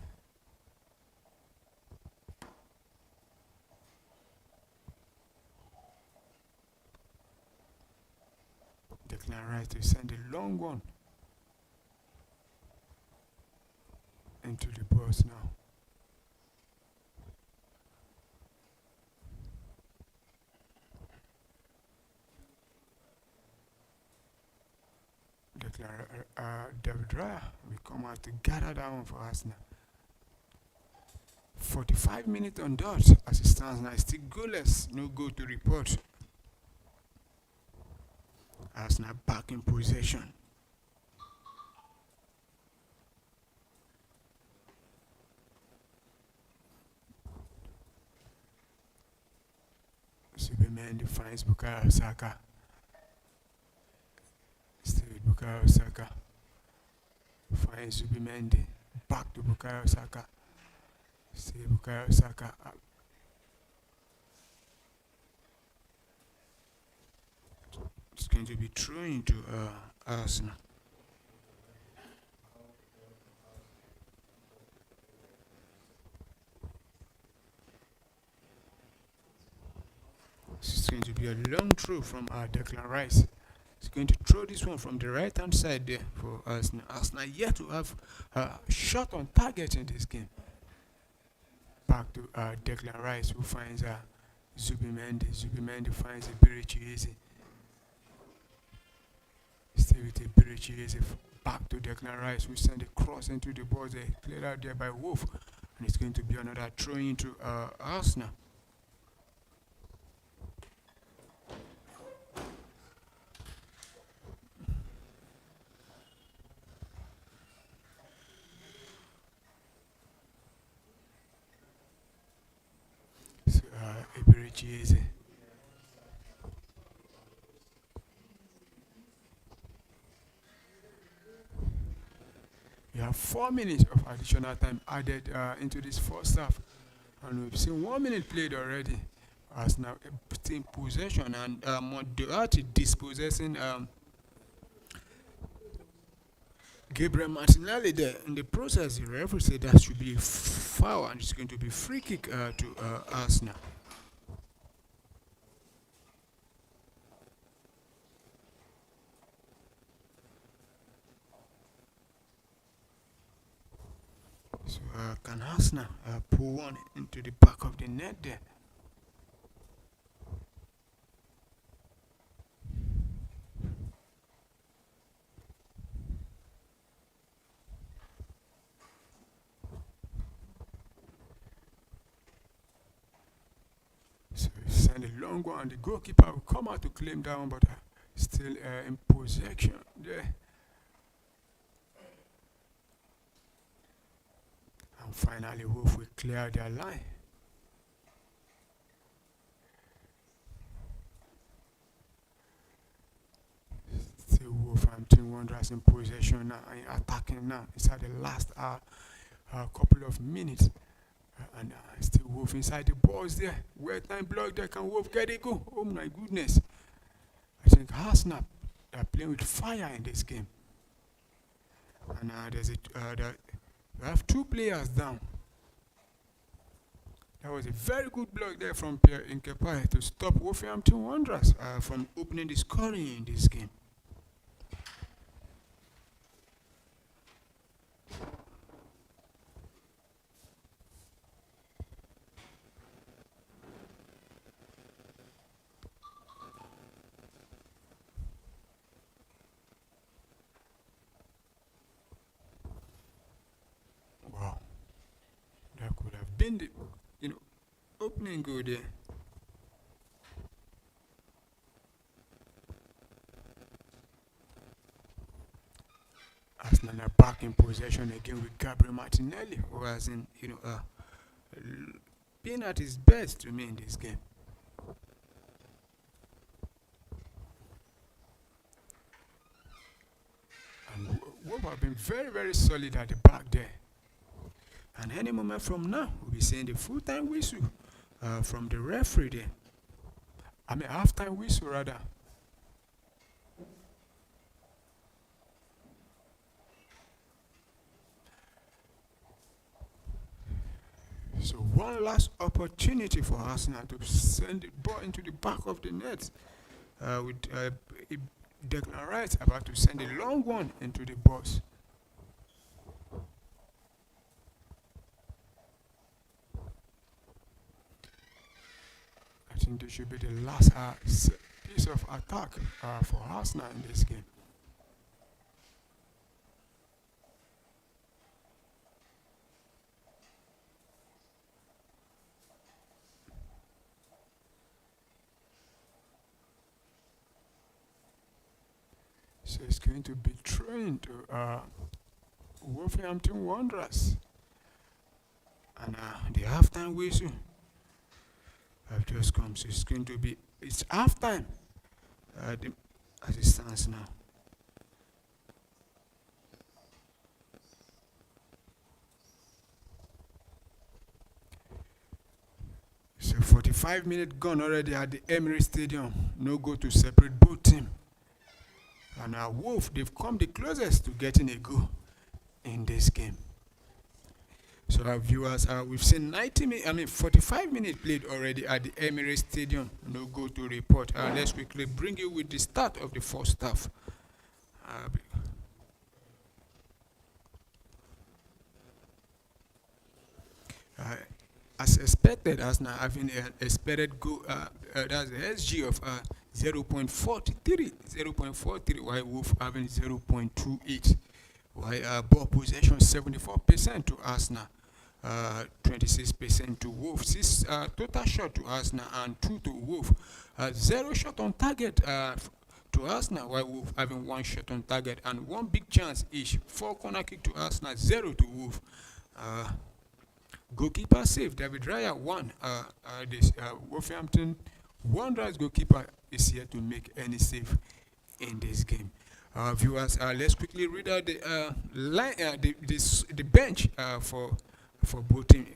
Declan Rice to send a long one into the box now. David Raya will come out to gather that one for Arsenal. 45 minutes on dot as it stands now. Still goalless, no goal to report. Arsenal back in possession. Superman defines Bukayo Saka. Still with Bukayo Saka. Finds Zubimendi. Back to Bukayo Saka. Still Bukayo Saka. It's going to be thrown to Arsenal. It's going to be a long throw from Declan Rice. He's going to throw this one from the right hand side there for Arsenal. Arsenal yet to have a shot on target in this game. Back to Declan Rice, who finds Zubimendi. Zubimendi finds Emirates. Still with Emirates. Back to Declan Rice, who sent a cross into the box there. Cleared out there by Wolf. And it's going to be another throw into Arsenal. Emirates. We have 4 minutes of additional time added into this first half, and we've seen 1 minute played already. As now in possession and Mondeati dispossessing Gabriel Martinelli there. In the process, the referee said that should be foul, and it's going to be free kick to Arsenal. So can Arsenal pull one into the back of the net there? send a long one. The goalkeeper will come out to claim that one, but still in possession there. And finally, Wolf will clear their line. Still Wolverhampton Wanderers in possession now, attacking now. It's at the last couple of minutes. And still Wolf inside the balls there. Wet line block there. Can Wolf get it go? Oh my goodness. I think Arsenal are playing with fire in this game. And we have 2 players down. That was a very good block there from Pierre Nketiah to stop Wolverhampton Wanderers from opening the scoring in this game. Wow, that could have been the opening goal there. Arsenal are back in possession again with Gabriel Martinelli, who has been at his best to me in this game. And Wolves have been very, very solid at the back there. And any moment from now, we'll be seeing the full-time whistle from the referee there. I mean, half-time whistle rather. So one last opportunity for Arsenal to send the ball into the back of the net with Declan Rice about to send a long one into the box. I think this should be the last piece of attack for Arsenal in this game. So it's going to be thrown to Wolverhampton Wanderers. And the halftime whistle have just come. So it's going to be, it's halftime as it stands now. So 45 minutes gone already at the Emirates Stadium. No goal to separate both teams. And Wolf, they've come the closest to getting a goal in this game. So our viewers, we've seen 45 minutes played already at the Emirates Stadium. No goal to report. Let's quickly bring you with the start of the first half. As expected, Arsenal having an expected goal, that's the SG of 0.43, while Wolf having 0.28. While ball possession 74% to Arsenal, 26% to Wolf. 6 total shot to Arsenal and 2 to Wolf. 0 shot on target to Arsenal, while Wolf having 1 shot on target and 1 big chance each. 4 corner kick to Arsenal, 0 to Wolf. Goalkeeper save, David Raya 1. This Wolverhampton Wanderers goalkeeper is here to make any save in this game. Viewers, let's quickly read out the line, the bench for both teams.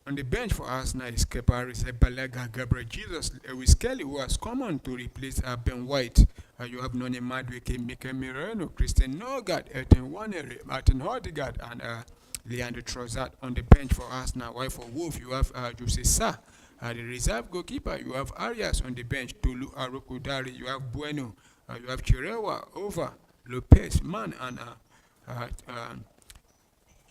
On the bench for Arsenal is Kepa Arrizabalaga, Gabriel Jesus, Lewis Kelly, who has come on to replace Ben White. You have Noni Madueke, Mikel Merino, Christian Norgard, Ethan Wanere, Martin Odegaard, and Leandro Trossard on the bench for Arsenal. While for Wolf, you have Jose Sa, the reserve goalkeeper. You have Arias on the bench, Tolu Arokodare, you have Bueno, you have Chirewa, Ova, Lopez, Man, and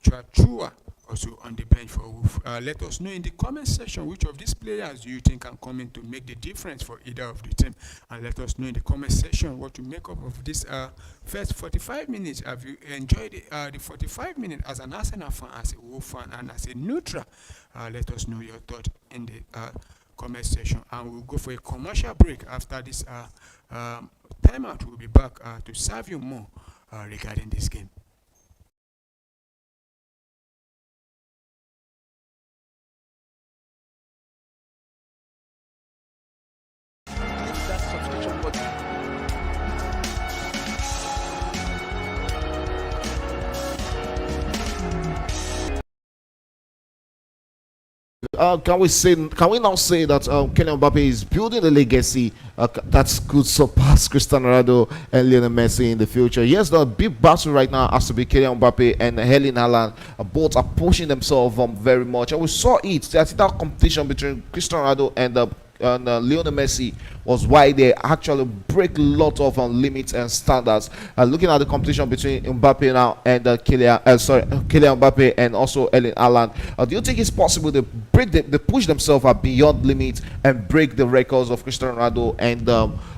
Chachua also on the bench for Wolf. Let us know in the comment section which of these players do you think can come in to make the difference for either of the team, and let us know in the comment section what you make up of this first 45 minutes. Have you enjoyed the 45 minutes as an Arsenal fan, as a Wolf fan, and as a neutral? Let us know your thought in the comment section, and we'll go for a commercial break. After this timeout, we'll be back to serve you more regarding this game. That subscription button. Can we now say that Kylian Mbappe is building a legacy that could surpass Cristiano Ronaldo and Lionel Messi in the future? Yes, the big battle right now has to be Kylian Mbappe and Erling Haaland. Both are pushing themselves very much, and we saw it. That competition between Cristiano Ronaldo and Lionel Messi was why they actually break a lot of limits and standards. Looking at the competition between Mbappe now and Kylian Mbappe and also Erling Haaland, do you think it's possible they push themselves beyond limits and break the records of Cristiano Ronaldo and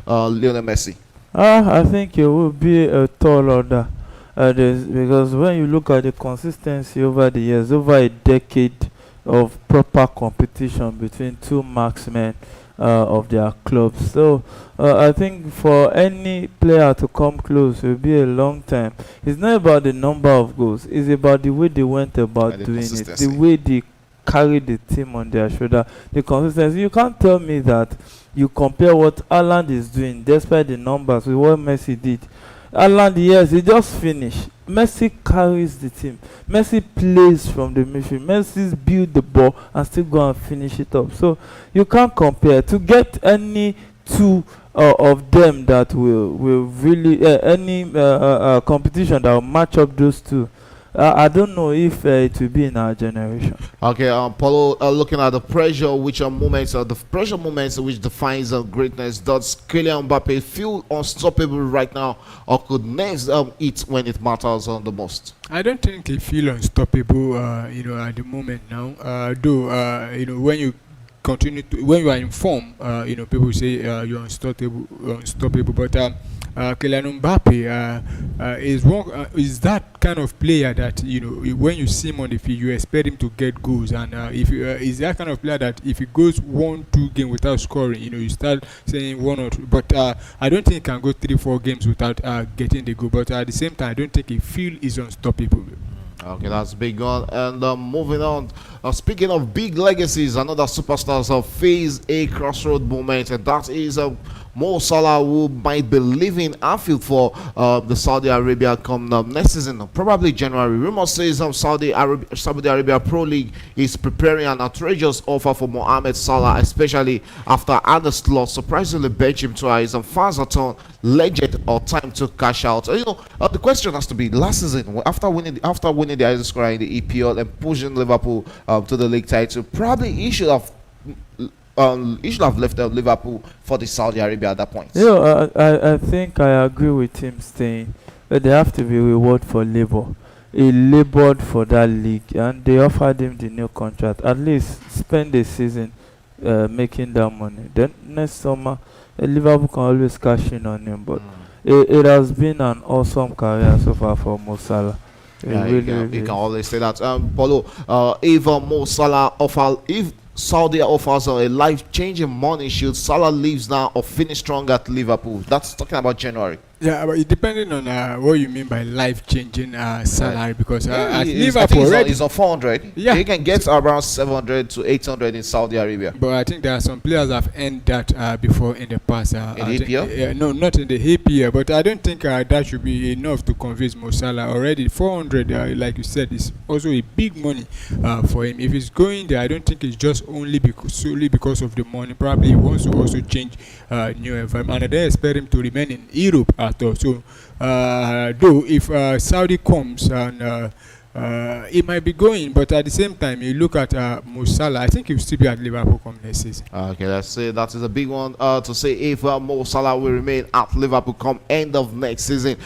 Lionel Messi? I think it will be a tall order. Because when you look at the consistency over the years, over a decade of proper competition between two marksmen of their clubs. So I think for any player to come close will be a long time. It's not about the number of goals, it's about the way they went about doing it, the way they carried the team on their shoulder, the consistency. You can't tell me that you compare what Haaland is doing despite the numbers with what Messi did. Haaland, yes, he just finished. Messi carries the team. Messi plays from the midfield. Messi build the ball and still go and finish it up. So you can't compare. To get any two of them that will really any competition that will match up those two, I don't know if it will be in our generation. Okay, Paulo, looking at the pressure, which are moments, the pressure moments which defines greatness. Does Kylian Mbappe feel unstoppable right now, or could next it when it matters the most? I don't think he feel unstoppable, at the moment now. Though, when you when you are in form, people say you're unstoppable. But Kylian Mbappe is that kind of player that when you see him on the field, you expect him to get goals, and if is that kind of player that if he goes 1-2 games without scoring, you start saying one or two. But I don't think he can go 3-4 games without getting the goal. But at the same time, I don't think he feel is unstoppable. Okay, that's big one. And moving on, speaking of big legacies, another superstars of phase a crossroad moment, and that is Mo Salah, who might be leaving Anfield for the Saudi Arabia come next season, probably January. Rumors says Saudi Arabia Pro League is preparing an outrageous offer for Mohamed Salah, especially after Arne Slot surprisingly benched him twice, and fans are torn, legend or time to cash out. The question has to be last season after winning the highest score in the EPL and pushing Liverpool to the league title. Probably he should have left Liverpool for the Saudi Arabia at that point. I think I agree with him saying that there have to be reward for labor. He labored for that league, and they offered him the new contract. At least spend the season making that money. Then next summer, Liverpool can always cash in on him. But it has been an awesome career so far for Mo Salah. You can always say that. Paulo, if Mo Salah if Saudi offers a life-changing money, should Salah leaves now or finish strong at Liverpool? That's talking about January. Yeah, but it depending on what you mean by life-changing salary, because at Liverpool I think already is on 400. Yeah, you can get around 700 to 800 in Saudi Arabia. But I think there are some players that have earned that before in the past. In the EPL? No, not in the EPL. But I don't think that should be enough to convince Mo Salah. Already 400, like you said, is also a big money for him. If he's going there, I don't think it's just solely because of the money. Probably he wants to also change new environment, and I don't expect him to remain in Europe at all. So though if Saudi comes and he might be going, but at the same time you look at Mo Salah, I think he'll still be at Liverpool come next season. Okay, let's say that is a big one to say if Mo Salah will remain at Liverpool come end of next season.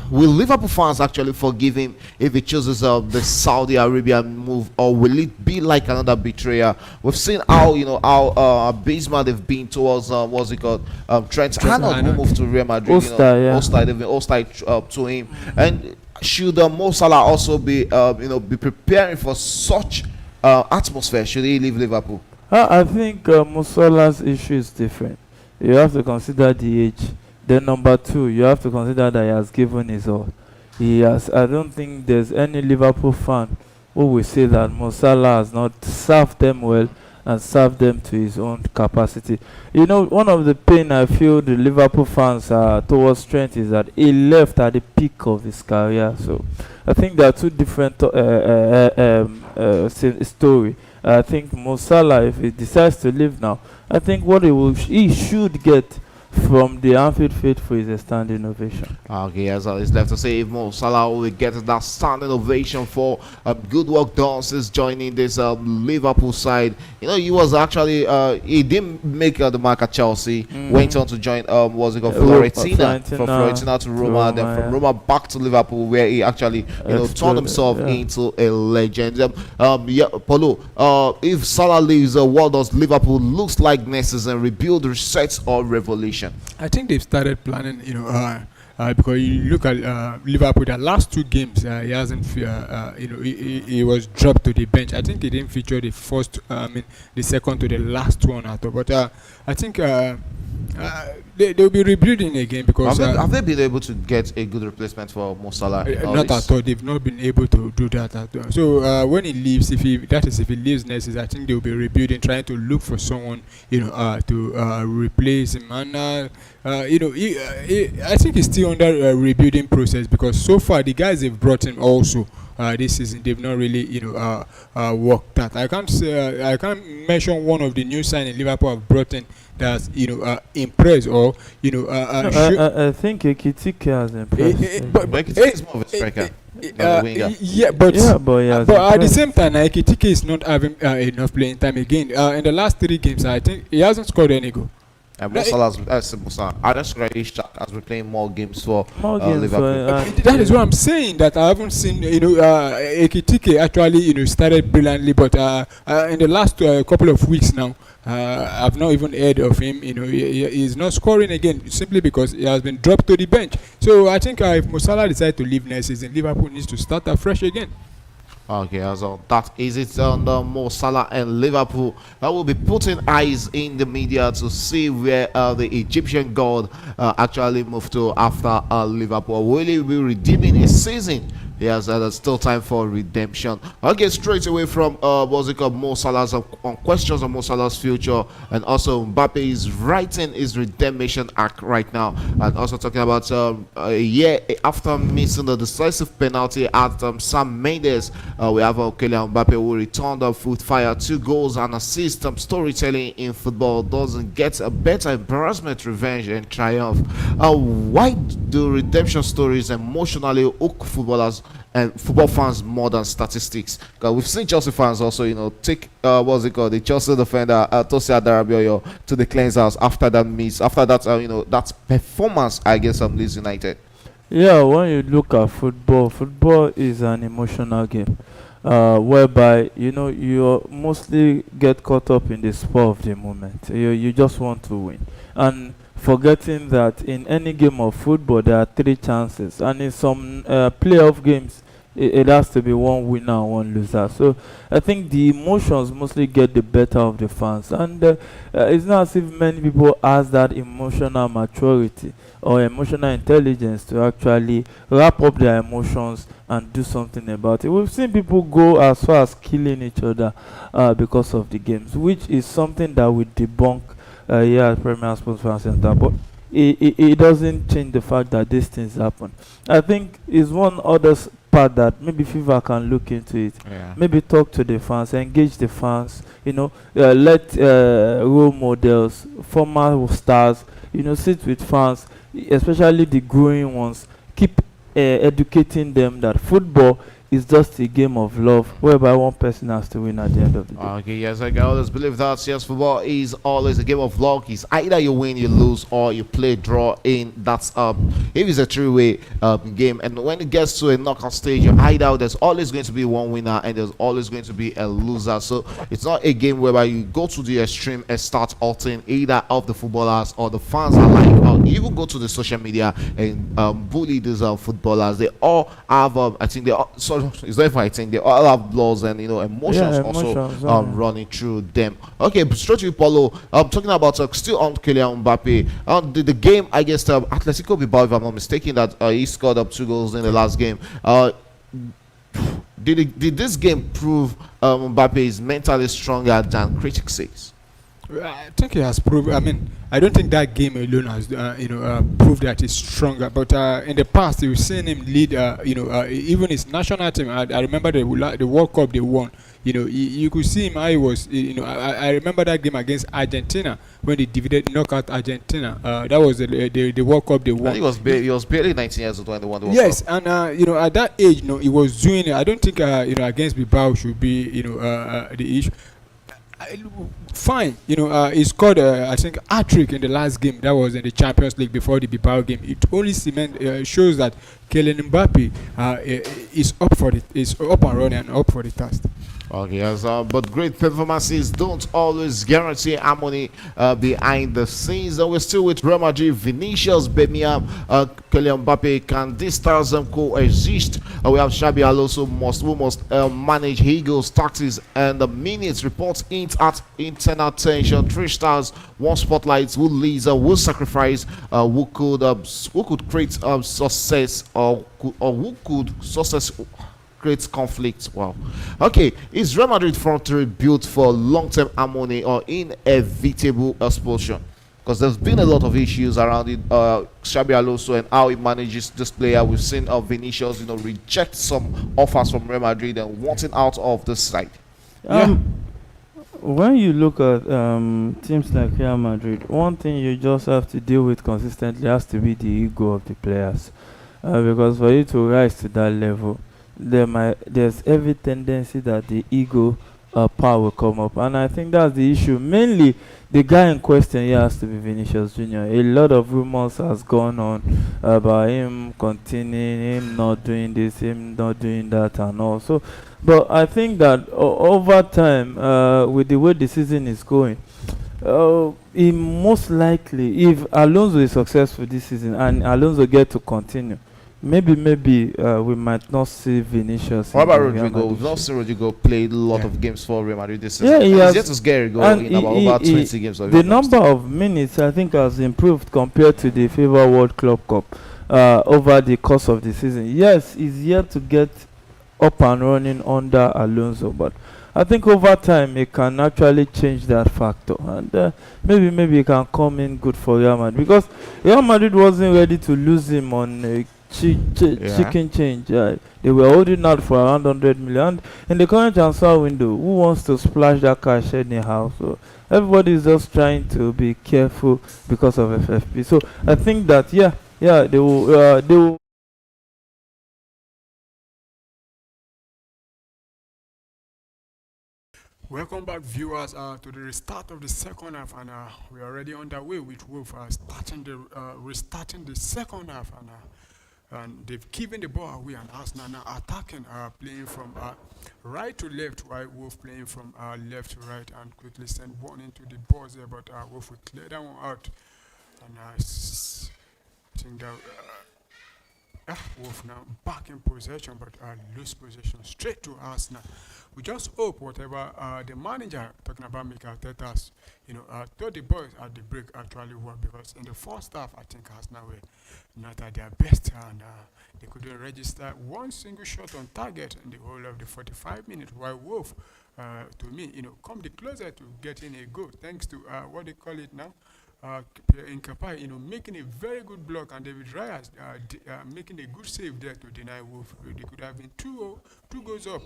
will Liverpool fans actually forgive him if he chooses the Saudi Arabian move, or will it be like another betrayal? We've seen how how abysmal they've been towards what's it called, Trent Arnold, who moved to Real Madrid. Oster, yeah. Oster, they've been hostile to him, and should Mo Salah also be be preparing for such atmosphere? Should he leave Liverpool? I think Musola's issue is different. You have to consider the age. Then number two, you have to consider that he has given his all. He has. I don't think there's any Liverpool fan who will say that Musala has not served them well and served them to his own capacity. One of the pain I feel the Liverpool fans are towards Trent is that he left at the peak of his career. So I think there are two different story. I think Mo Salah, if he decides to leave now, I think what he should get from the Anfield faithful is a standing ovation. Okay, as it's left to say if Mo Salah will get that standing ovation for good work done since joining this Liverpool side. He was actually he didn't make the mark at Chelsea. Went on to join what's it called, Fiorentina, from Fiorentina to Roma, then from Roma back to Liverpool, where he actually turned himself into a legend. Paulo, if Salah leaves, what does Liverpool looks like next season? Rebuild, reset, or revolution? I think they've started planning, because you look at Liverpool, the last two games, he hasn't, he was dropped to the bench. I think he didn't feature the first, the second to the last one at all. But I think they'll be rebuilding again because have they been able to get a good replacement for Mo Salah? Not at all. They've not been able to do that at all. So when he leaves, if he leaves next season, I think they'll be rebuilding, trying to look for someone to replace him. And I think he's still under a rebuilding process because so far the guys they've brought in also this season they've not really worked that. I can't mention one of the new signings Liverpool have brought in that's impressed or I think Ekitike has impressed. But Ekitike is more of a striker. But at the same time, Ekitike is not having enough playing time again. In the last 3 games, I think he hasn't scored any goal. Mo Salah has been playing more games for Liverpool. That is what I'm saying. That I haven't seen Ekitike actually started brilliantly, but in the last couple of weeks now, I've not even heard of him. He's not scoring again simply because he has been dropped to the bench. So I think if Mo Salah decides to leave next season, Liverpool needs to start afresh again. Okay, so that is it on the Mo Salah and Liverpool. I will be putting eyes in the media to see where the Egyptian god actually moved to after Liverpool. Will he be redeeming his season? Yes, there's still time for redemption. I'll get straight away from Mo Salah's on questions on Mo Salah's future, and also Mbappe is writing his redemption arc right now, and also talking about a year after missing the decisive penalty at Sam Mendes. We have Kylian Mbappe who returned with fire, 2 goals and assists. Storytelling in football doesn't get a better embarrassment, revenge, and triumph. Why do redemption stories emotionally hook footballers and football fans more than statistics? Because we've seen Chelsea fans also, take the Chelsea defender Tosin Adarabioyo to the cleansers after that miss, after that that performance against Leeds United. Yeah, when you look at football is an emotional game, whereby you mostly get caught up in the spur of the moment. You just want to win, and forgetting that in any game of football there are 3 chances, and in some playoff games it has to be 1 winner and 1 loser. So I think the emotions mostly get the better of the fans, and it's not as if many people has that emotional maturity or emotional intelligence to actually wrap up their emotions and do something about it. We've seen people go as far as killing each other because of the games, which is something that we debunk here at Premier Sports Fan Center, but it doesn't change the fact that these things happen. I think it's one other part that maybe FIFA can look into it. Yeah. Maybe talk to the fans, engage the fans, let role models, former stars, sit with fans, especially the growing ones, keep educating them that football it's just a game of love, whereby one person has to win at the end of the day. Okay, yes, I always believe that. Yes, football is always a game of luck. It's either you win, you lose, or you play draw in. That's if it's a three-way game. And when it gets to a knockout stage, you either there's always going to be one winner and there's always going to be a loser. So it's not a game whereby you go to the extreme and start halting either of the footballers or the fans alike, or even go to the social media and bully these footballers. They all have, I think they all, so it's not fighting. They all have laws and emotions Yeah, also emotions, running through them. Okay, straight to you, Paulo. Talking about still on Kylian Mbappe. The game against Atletico Bilbao, if I'm not mistaken, that he scored up 2 goals in the last game. Did this game prove Mbappe is mentally stronger than critics say? I think he has proved. I mean, I don't think that game alone has, proved that he's stronger. But in the past, you've seen him lead. Even his national team. I remember the World Cup they won. You could see him how he was. I remember that game against Argentina when they divided knockout Argentina. That was the World Cup they won. He was barely 19 years old when they won the World Yes, Cup. and at that age, he was doing it. I don't think against Bilbao should be the issue. Fine, he scored I think hat-trick in the last game. That was in the Champions League before the Bilbao game. It only shows that Kylian Mbappe is up and running and up for the task. Okay, yes, but great performances don't always guarantee harmony behind the scenes. And we're still with Real Madrid, Vinicius, Birmingham, Kylian Mbappe. Can these stars coexist? We have Xabi Alonso who must manage Eagles' tactics and the minutes. Reports hint at internal tension. 3 stars, 1 spotlight. Who leads? Who sacrifice? Who could create success or who could success? Creates conflict. Wow. Okay, is Real Madrid front three built for long-term harmony or inevitable expulsion? Because there's been a lot of issues around it. Xabi Alonso and how he manages this player. We've seen Vinicius, reject some offers from Real Madrid and wanting out of this side. When you look at teams like Real Madrid, one thing you just have to deal with consistently has to be the ego of the players, because for you to rise to that level, there's every tendency that the ego power will come up, and I think that's the issue. Mainly, the guy in question here has to be Vinicius Junior. A lot of rumors has gone on about him continuing, him not doing this, him not doing that, and all. So, but I think that over time, with the way the season is going, he most likely, if Alonso is successful this season and Alonso get to continue, maybe we might not see Vinicius. What about Rodrigo? We've not seen Rodrigo play a lot of games for Real Madrid this season. Yeah, he has. Yet to scare a goal in about over 20 games. The number of minutes I think has improved compared to the FIFA World Club Cup over the course of the season. Yes, he's yet to get up and running under Alonso, but I think over time it can actually change that factor, and maybe it can come in good for Real Madrid, because Real Madrid wasn't ready to lose him on chicken change. They were holding out for around 100 million in the current transfer window. Who wants to splash that cash anyhow? So everybody is just trying to be careful because of FFP. So I think that they will. Welcome back, viewers, to the restart of the second half, and we are already underway with Wolf restarting the second half, and they've given the ball away, and Arsenal now attacking, playing from right to left, while Wolf playing from left to right, and quickly send one into the box there, but Wolf will clear that one out, and I think that. Wolf now back in possession, but lose possession straight to Arsenal. We just hope whatever the manager, talking about Mikel Arteta, told the boys at the break actually worked, because in the first half I think Arsenal were not at their best, and they couldn't register one single shot on target in the whole of the 45 minutes, while Wolf, to me, come the closer to getting a goal thanks to what they call it now, in Kapai, making a very good block, and David Raya making a good save there to deny Wolf. They could have been two goals up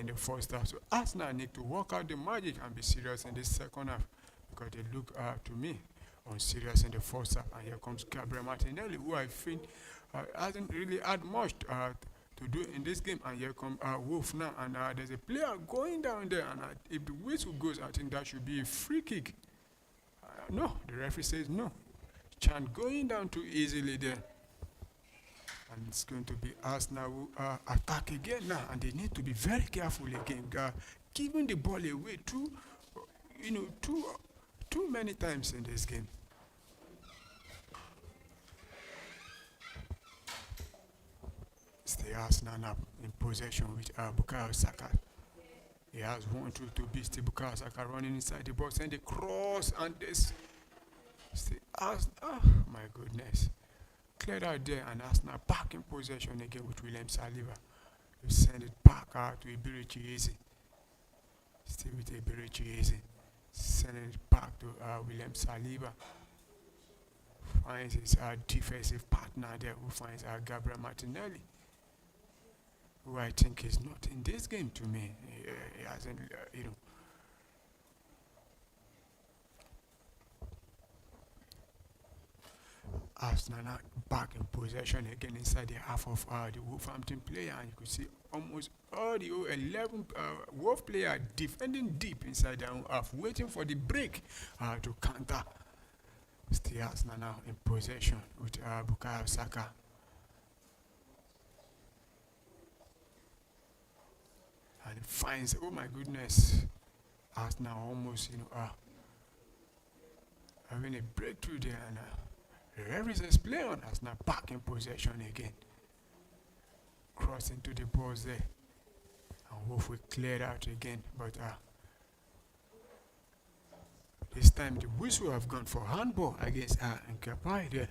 in the first half. So Arsenal need to work out the magic and be serious in the second half, because they look to me unserious in the first half. And here comes Gabriel Martinelli, who I think hasn't really had much to do in this game. And here come Wolf now, and there's a player going down there, and if the whistle goes, I think that should be a free kick. No, the referee says no. Chan going down too easily there. And it's going to be Arsenal who attack again now, and they need to be very careful again. Giving the ball away too many times in this game. It's the Arsenal now in possession with Bukayo Saka. He has 1-2 to beat the Bukayo Saka running inside the box, and the cross, and this. It's the Arsenal. Oh my goodness. Cleared out there, and Arsenal back in possession again with William Saliba. We send it back out to Iberichi. Still with Iberichi. Sending it back to William Saliba. Finds his defensive partner there, who finds Gabriel Martinelli, who I think is not in this game to me. He hasn't, Arsenal now back in possession again inside the half of the Wolverhampton player, and you could see almost all the 11 Wolf player defending deep inside their own half, waiting for the break to counter. Still Arsenal now in possession with Bukayo Saka. And he finds, oh my goodness, Arsenal almost, having a breakthrough there, and the referee says play on. Arsenal back in possession again. Cross into the balls there. And Wolf will clear it out again. But this time the whistle have gone for handball against Nkapai there.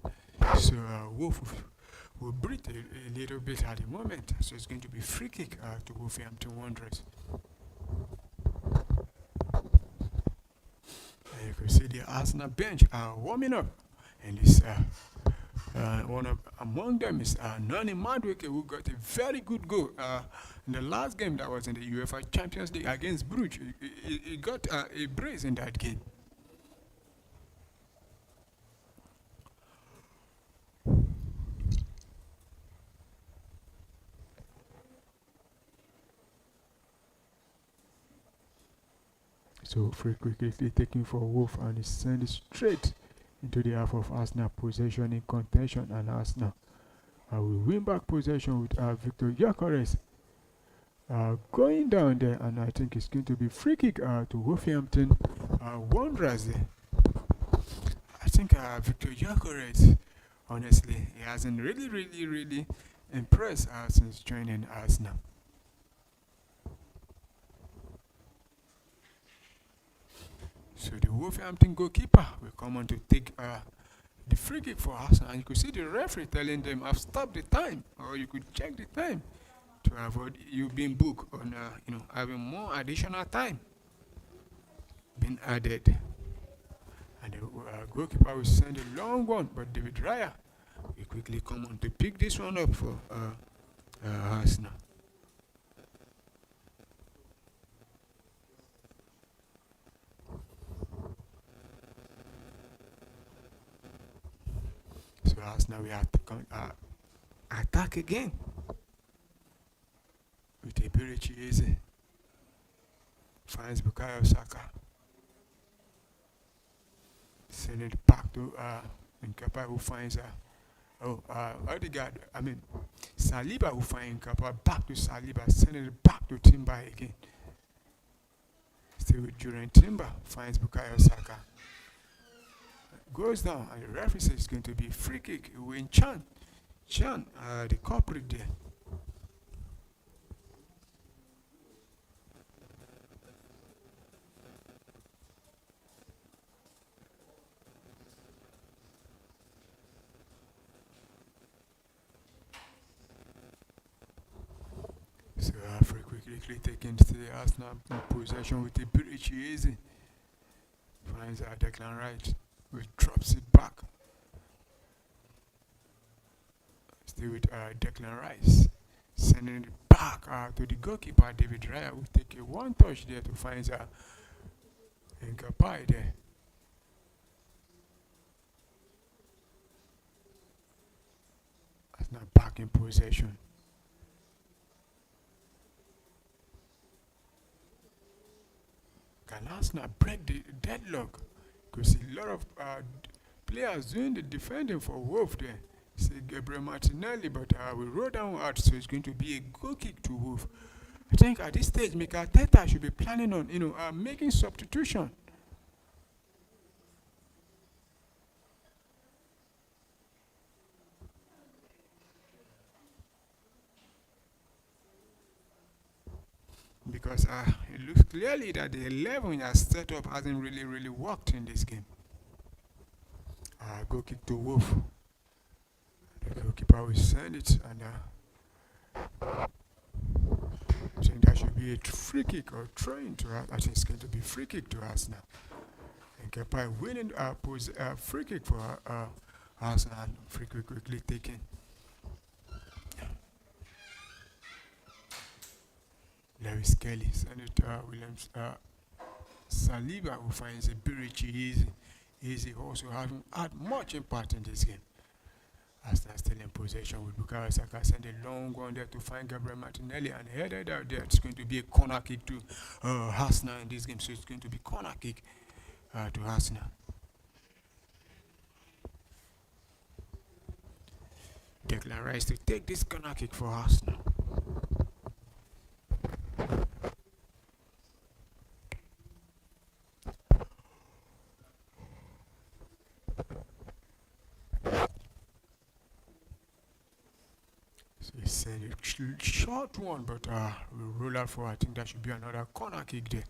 So Wolf will breathe a little bit at the moment. So it's going to be free kick to Wolverhampton Wanderers. And you can see the Arsenal bench warming up. And this among them is Nani Madueke, who got a very good goal in the last game that was in the UEFA Champions League against Bruges. He got a brace in that game. So free quickly taking for Wolf, and he sent it straight into the half of Arsenal, possession in contention, and Arsenal will win back possession with Victor Gyökeres going down there, and I think it's going to be free kick to Wolverhampton Wanderers there. I think Victor Gyökeres, honestly, he hasn't really impressed since joining Arsenal. So the Wolverhampton goalkeeper will come on to take the free kick for Arsenal, and you could see the referee telling them, "I've stopped the time," or you could check the time to avoid you being booked on, having more additional time being added. And the goalkeeper will send a long one, but David Raya will quickly come on to pick this one up for Arsenal. So Arsenal we have to attack again with Iberichi. Finds Bukayo Saka. Send it back to Nkapa, who finds Saliba, who finds Nkapa. Back to Saliba, send it back to Timber again. Still with Julian Timber, finds Bukayo Saka. Goes down, and the referee says it's going to be a free kick. Win Chan, the culprit there. So free quickly taken to the Arsenal possession with the Iberichi. Finds Declan Rice, which drops it back. Still with Declan Rice, sending it back to the goalkeeper. David Raya will take a one touch there to find Nkapai there. That's not back in possession. can Arsenal break the deadlock? Because a lot of players doing the defending for Wolf there. Say Gabriel Martinelli, but we wrote down out, so it's going to be a goal kick to Wolf. I think at this stage, Mikel Arteta should be planning on, making substitution. Because it looks clearly that the 11 has set up hasn't really worked in this game. Goal kick to Wolf. The goalkeeper will send it, and I think that should be a free kick or throw-in to us. I think it's going to be free kick to Arsenal. And Kepa winning free kick for Arsenal. Free kick quickly taken. Lewis Kelly, Senator Williams, Saliba, who finds a Birichi easy, also having had much impact in this game. Arsenal still in possession with Bukayo Saka, send a long one there to find Gabriel Martinelli and headed out there. It's going to be a corner kick to Arsenal in this game, so it's going to be corner kick to Arsenal. Declan Rice to take this corner kick for Arsenal. It's a short one, but we'll roll out for. I think that should be another corner kick there.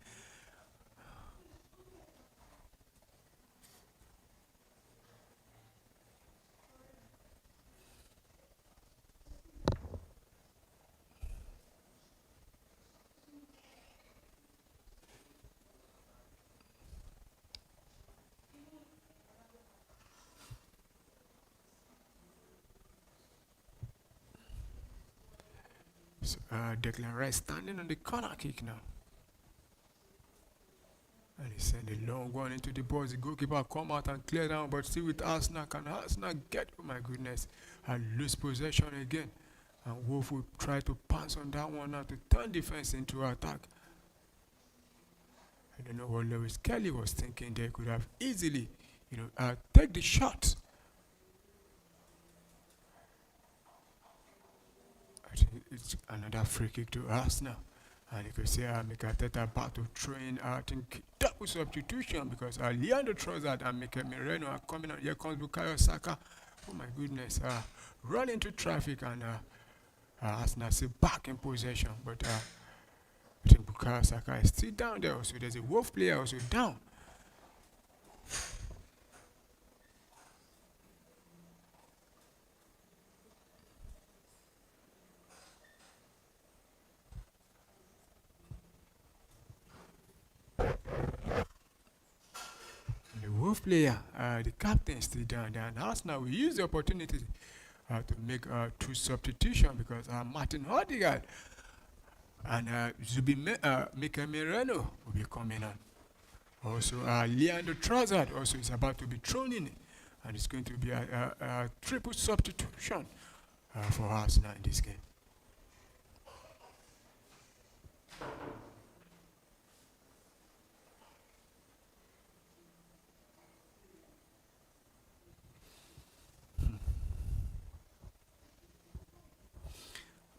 So, Declan Rice standing on the corner kick now. And he sent a long one into the box. The goalkeeper come out and clear down, but still with Arsenal. Can Arsenal get, oh my goodness, and lose possession again? And Wolf will try to pass on that one now to turn defense into attack. I don't know what Lewis Kelly was thinking. They could have easily, take the shot. It's another free kick to Arsenal. And you can see Mikel Arteta about to throw in, I think, double substitution because Leandro Trossard and Mikel Merino are coming out. Here comes Bukayo Saka. Oh my goodness. Run into traffic and Arsenal still back in possession. But I think Bukayo Saka is still down there also. There's a Wolf player also down. Wolf player, the captain is still down there, and Arsenal will use the opportunity to make two substitution because Martin Odegaard and Mikel Merino will be coming on. Also, Leandro Trossard also is about to be thrown in, and it's going to be a triple substitution for Arsenal in this game.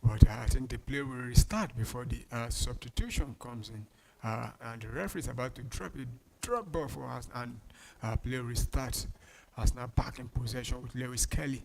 But I think the play will restart before the substitution comes in. And the referee is about to drop ball for us, and play restarts. Arsenal back in possession with Lewis Kelly.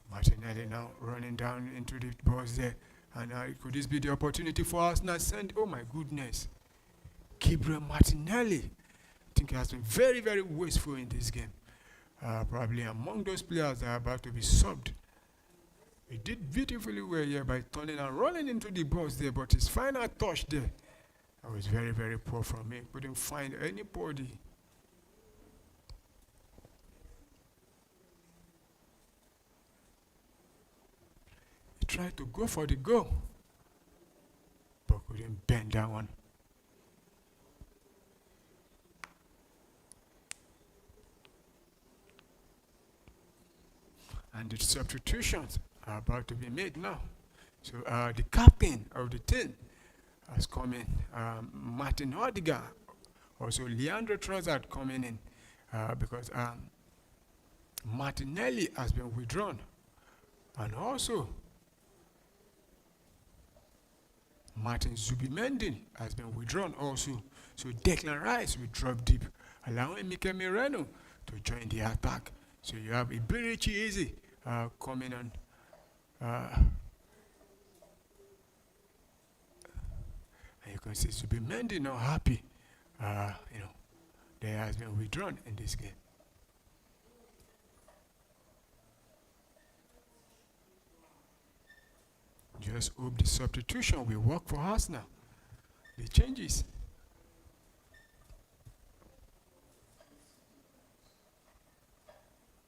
Martinelli now running down into the box there. And could this be the opportunity for Arsenal? Oh my goodness. Gabriel Martinelli. I think he has been very wasteful in this game. Probably among those players that are about to be subbed. He did beautifully well here by turning and running into the box there, but his final touch there, that was very poor from him. Couldn't find anybody. He tried to go for the goal, but couldn't bend that one. and the substitutions are about to be made now. So the captain of the team has come in, Martin Odegaard, also Leandro Trossard coming in because Martinelli has been withdrawn, and also Martin Zubimendi has been withdrawn also. So Declan Rice will drop deep, allowing Mikel Merino to join the attack. So you have Iberichi Eze coming on. And you can see Zubimendi not happy. They has been withdrawn in this game. Just hope the substitution will work for us now. The changes.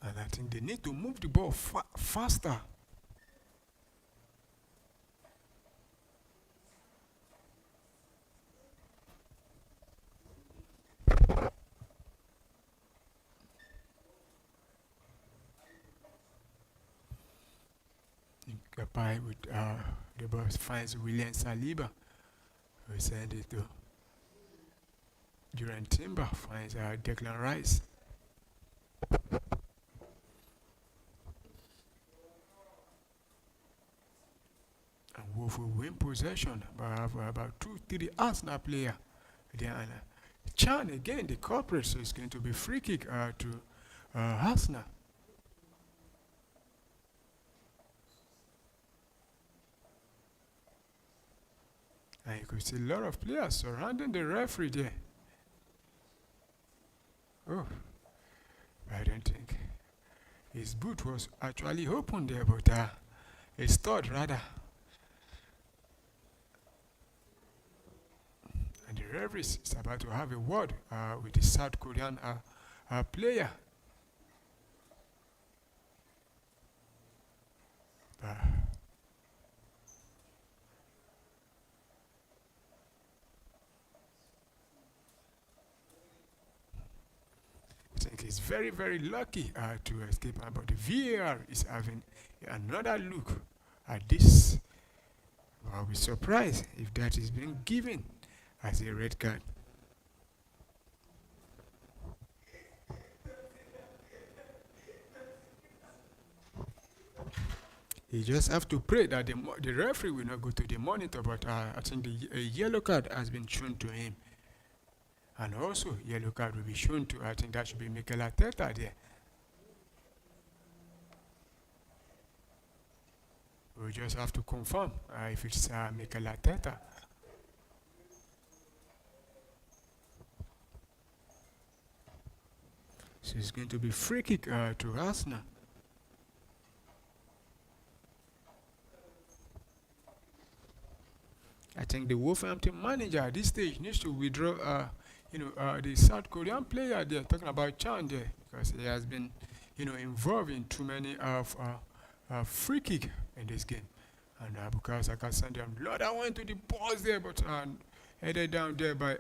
And I think they need to move the ball faster. Kapai with the ball finds William Saliba. We send it to Duran Timber, finds Declan Rice. And Wolf will win possession, but have about 2-3 Arsenal player. Then Chan again, the culprit, so it's going to be free kick to Arsenal. And you could see a lot of players surrounding the referee there. Oh, I don't think his boot was actually open there, but his thought rather. And the referee is about to have a word with the South Korean player. I think he's very, very lucky to escape, but the VAR is having another look at this. I'll be surprised if that is being given as a red card. You just have to pray that the referee will not go to the monitor, but I think the yellow card has been shown to him. And also, yellow card will be shown to, I think that should be Mikel Arteta there. We just have to confirm if it's Mikel Arteta. So it's going to be free kick to Arsenal. I think the Wolverhampton manager at this stage needs to withdraw the South Korean player they're talking about Chan there, because he has been involved in too many free kick in this game. And because I can send them Lord, I went to the balls there, but headed down there by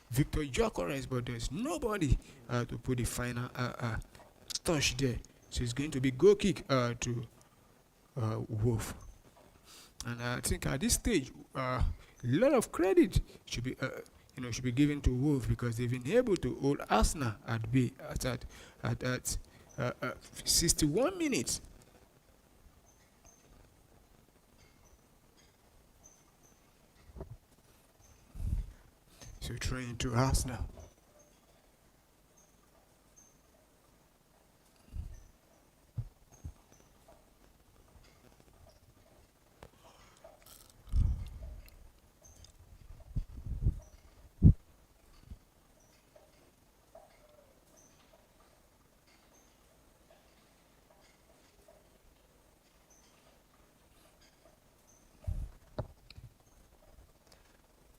Victor Gyökeres, but there's nobody to put the final touch there. So it's going to be goal kick to Wolf. And I think at this stage a lot of credit should be should be given to Wolves, because they've been able to hold Arsenal at bay at 61 minutes. So trying to Arsenal.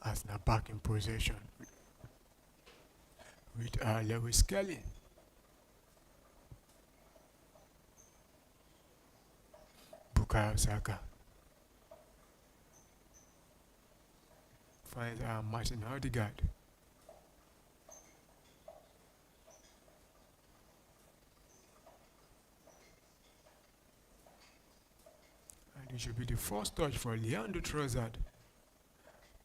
Arsenal back in possession with Lewis Kelly. Bukayo Saka finds Martin Odegaard. should be the first touch for Leandro Trossard.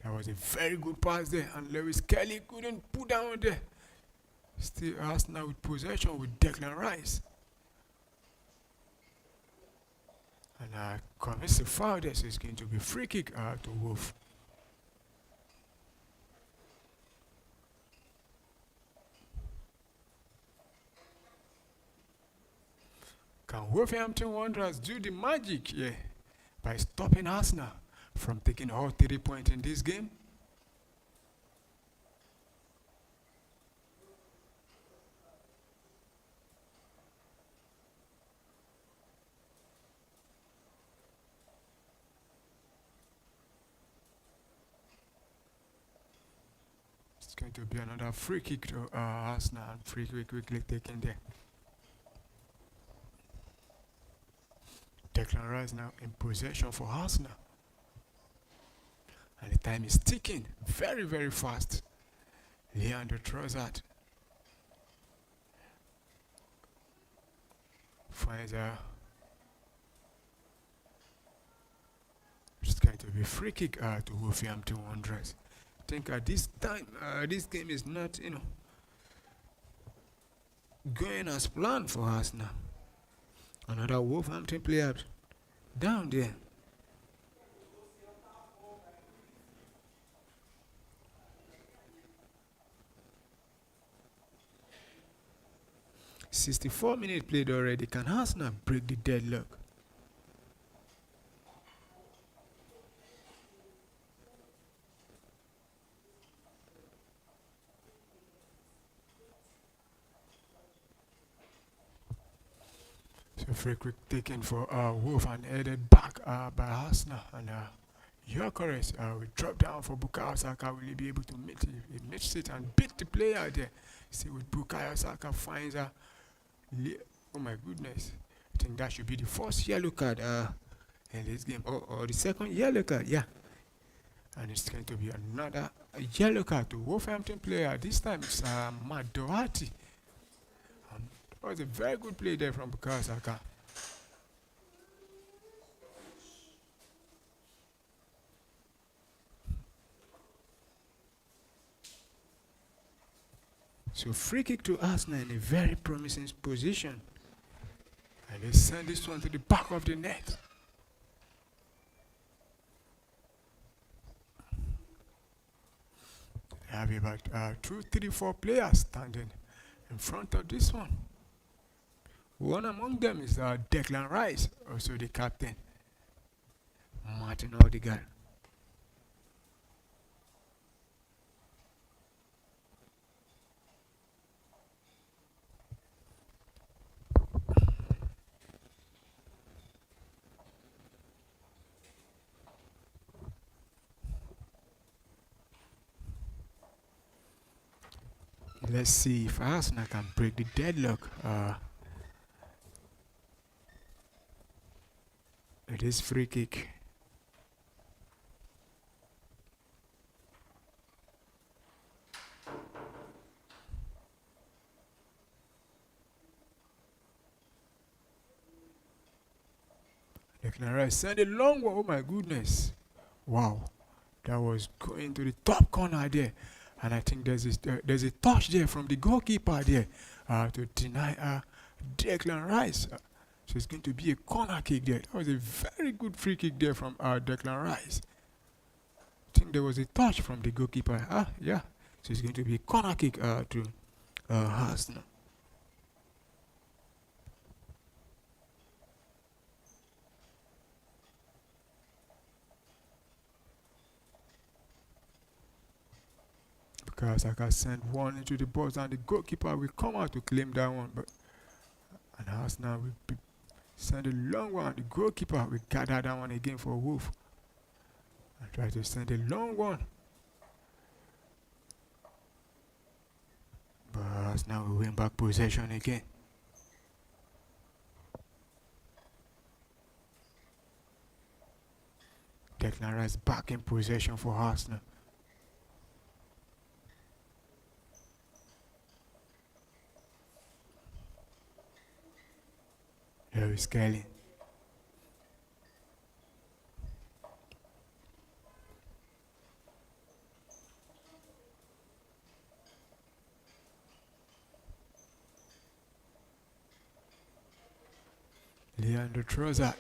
That was a very good pass there, and Lewis Kelly couldn't put down there. Still Arsenal with possession with Declan Rice. And commits the foul there, so it's going to be free kick to Wolf. Can Wolverhampton Wanderers do the magic? Yeah, by stopping Arsenal from taking all 3 points in this game? It's going to be another free kick to Arsenal, and free kick quickly taken there. Declan Rice now in possession for Arsenal. And the time is ticking very, very fast. Leandro Trossard finds it's going to be free kick to Wolverhampton Wanderers. I think at this time, this game is not, going as planned for Arsenal. Another Wolverhampton player down there. "64 minutes played already. Can Arsenal break the deadlock?" So free kick taken for Wolf and headed back by Arsenal, and Gyökeres will drop down for Bukayo Saka. Will he be able to meet it? He meets it and beat the player there. See, with Bukayo Saka finds oh my goodness, I think that should be the first yellow card in this game, or the second yellow card, yeah. And it's going to be another yellow card to Wolverhampton player. This time it's Matt Doherty. That was a very good play there from Bukayo Saka. So free kick to Arsenal in a very promising position. And they send this one to the back of the net. They have about 2, 3, 4 players standing in front of this one. One among them is Declan Rice, also the captain, Martin Odegaard. Let's see if Arsenal can break the deadlock. It is free kick. Declan Rice sent a long one. Oh my goodness. Wow. That was going to the top corner there. And I think there's a touch there from the goalkeeper there to deny Declan Rice. So it's going to be a corner kick there. That was a very good free kick there from Declan Rice. I think there was a touch from the goalkeeper. Yeah. So it's going to be a corner kick to Arsenal. Because I can send one into the box and the goalkeeper will come out to claim that one. But and Arsenal will send a long one. The goalkeeper will gather that one again for Wolf. And try to send a long one. But Arsenal will win back possession again. Declan Rice back in possession for Arsenal. Lewis Kelly. Leandro Trossard.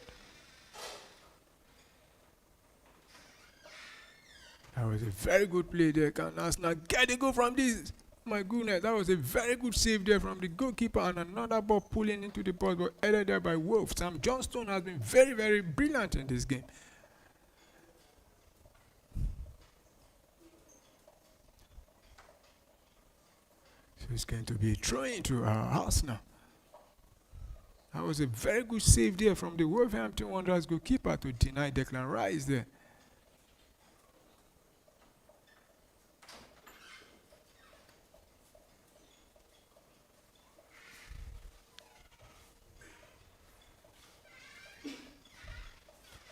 That was a very good play there. Can Arsenal get a goal from this? My goodness, that was a very good save there from the goalkeeper, and another ball pulling into the box, but headed there by Wolf. Sam Johnston has been very, very brilliant in this game. So it's going to be a throw into Arsenal. That was a very good save there from the Wolverhampton Wanderers goalkeeper to deny Declan Rice there.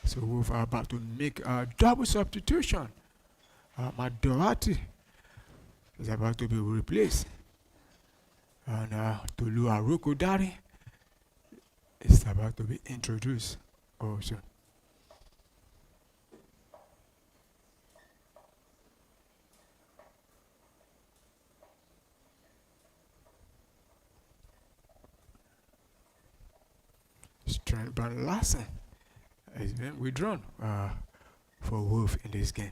So Wolf are about to make a double substitution. Madorati is about to be replaced. And Tolu Arokodare is about to be introduced also. Trent Van Lassen has been withdrawn for Wolf in this game.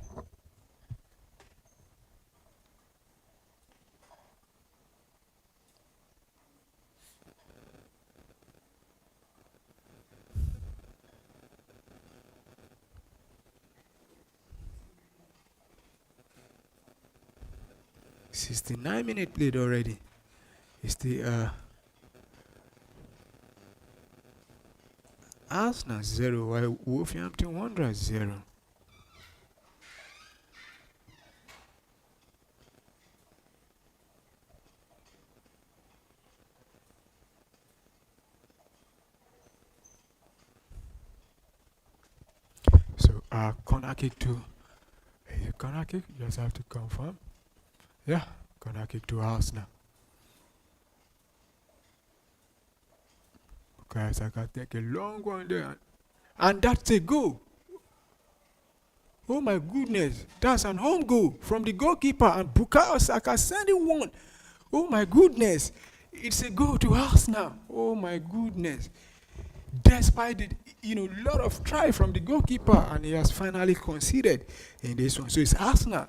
"69-minute played already." It's the Arsenal 0 while Wolverhampton Wanderers 0. So corner kick to corner kick, you just have to confirm. Yeah, corner kick to Arsenal. Guys, I can take a long one there. And that's a goal. Oh my goodness. That's an home goal from the goalkeeper, and Bukayo Saka sending one. Oh my goodness. It's a goal to Arsenal. Oh my goodness. Despite the lot of try from the goalkeeper, and he has finally conceded in this one. So it's Arsenal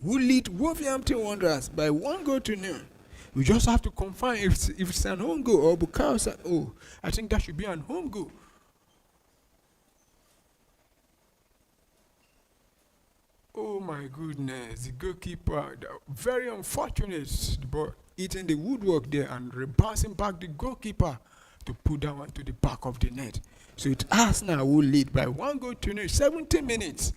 who lead Wolverhampton Wanderers by 1-0. We just have to confirm if it's an home goal or Bukayo Saka. Oh, I think that should be an home goal. Oh my goodness, the goalkeeper, very unfortunate, the ball hitting the woodwork there and rebouncing back the goalkeeper to put that one to the back of the net. So it's Arsenal who lead by 1-0, 70 minutes.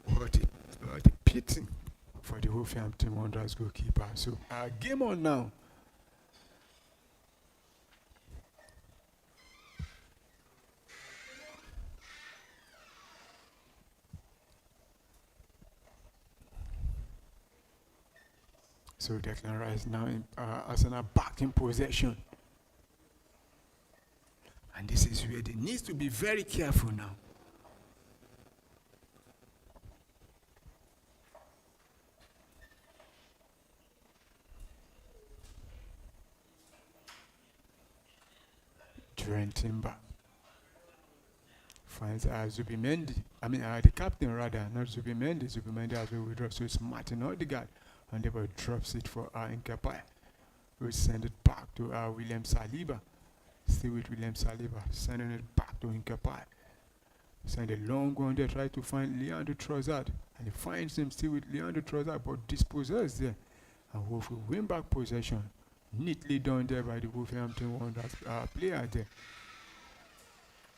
What a pity for the Wolverhampton Wanderers goalkeeper. So game on now. So Declan Rice now in Arsenal back in possession. And this is where they need to be very careful now. Trent Timber finds Zubimendi. The captain rather, not Zubimendi. Zubimendi has been withdrawn. So it's Martin Odegaard. And the ball drops it for Nketiah. We send it back to William Saliba. Still with William Saliba. Sending it back to Nketiah. Send a long one there. Try to find Leandro Trossard. And he finds him still with Leandro Trossard, but dispossessed there. And Wolf will win back possession. Neatly done there by the Wolverhampton Wanderers player there.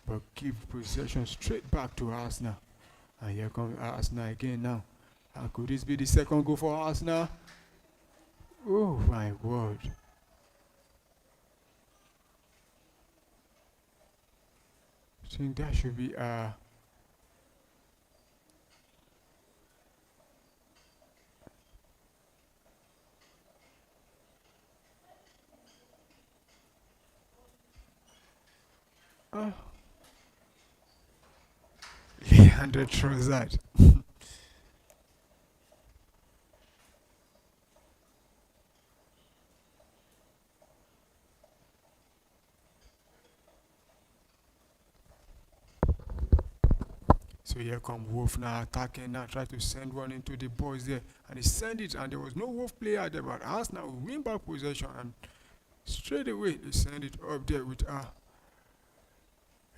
But give possession straight back to Arsenal. And here comes Arsenal again now. And could this be the second goal for Arsenal? Oh my word. I think that should be Leandro Trossard. So here come Wolf now attacking now, try to send one into the box there, and he sent it, and there was no Wolf player there, but Arsenal will win back possession, and straight away they send it up there with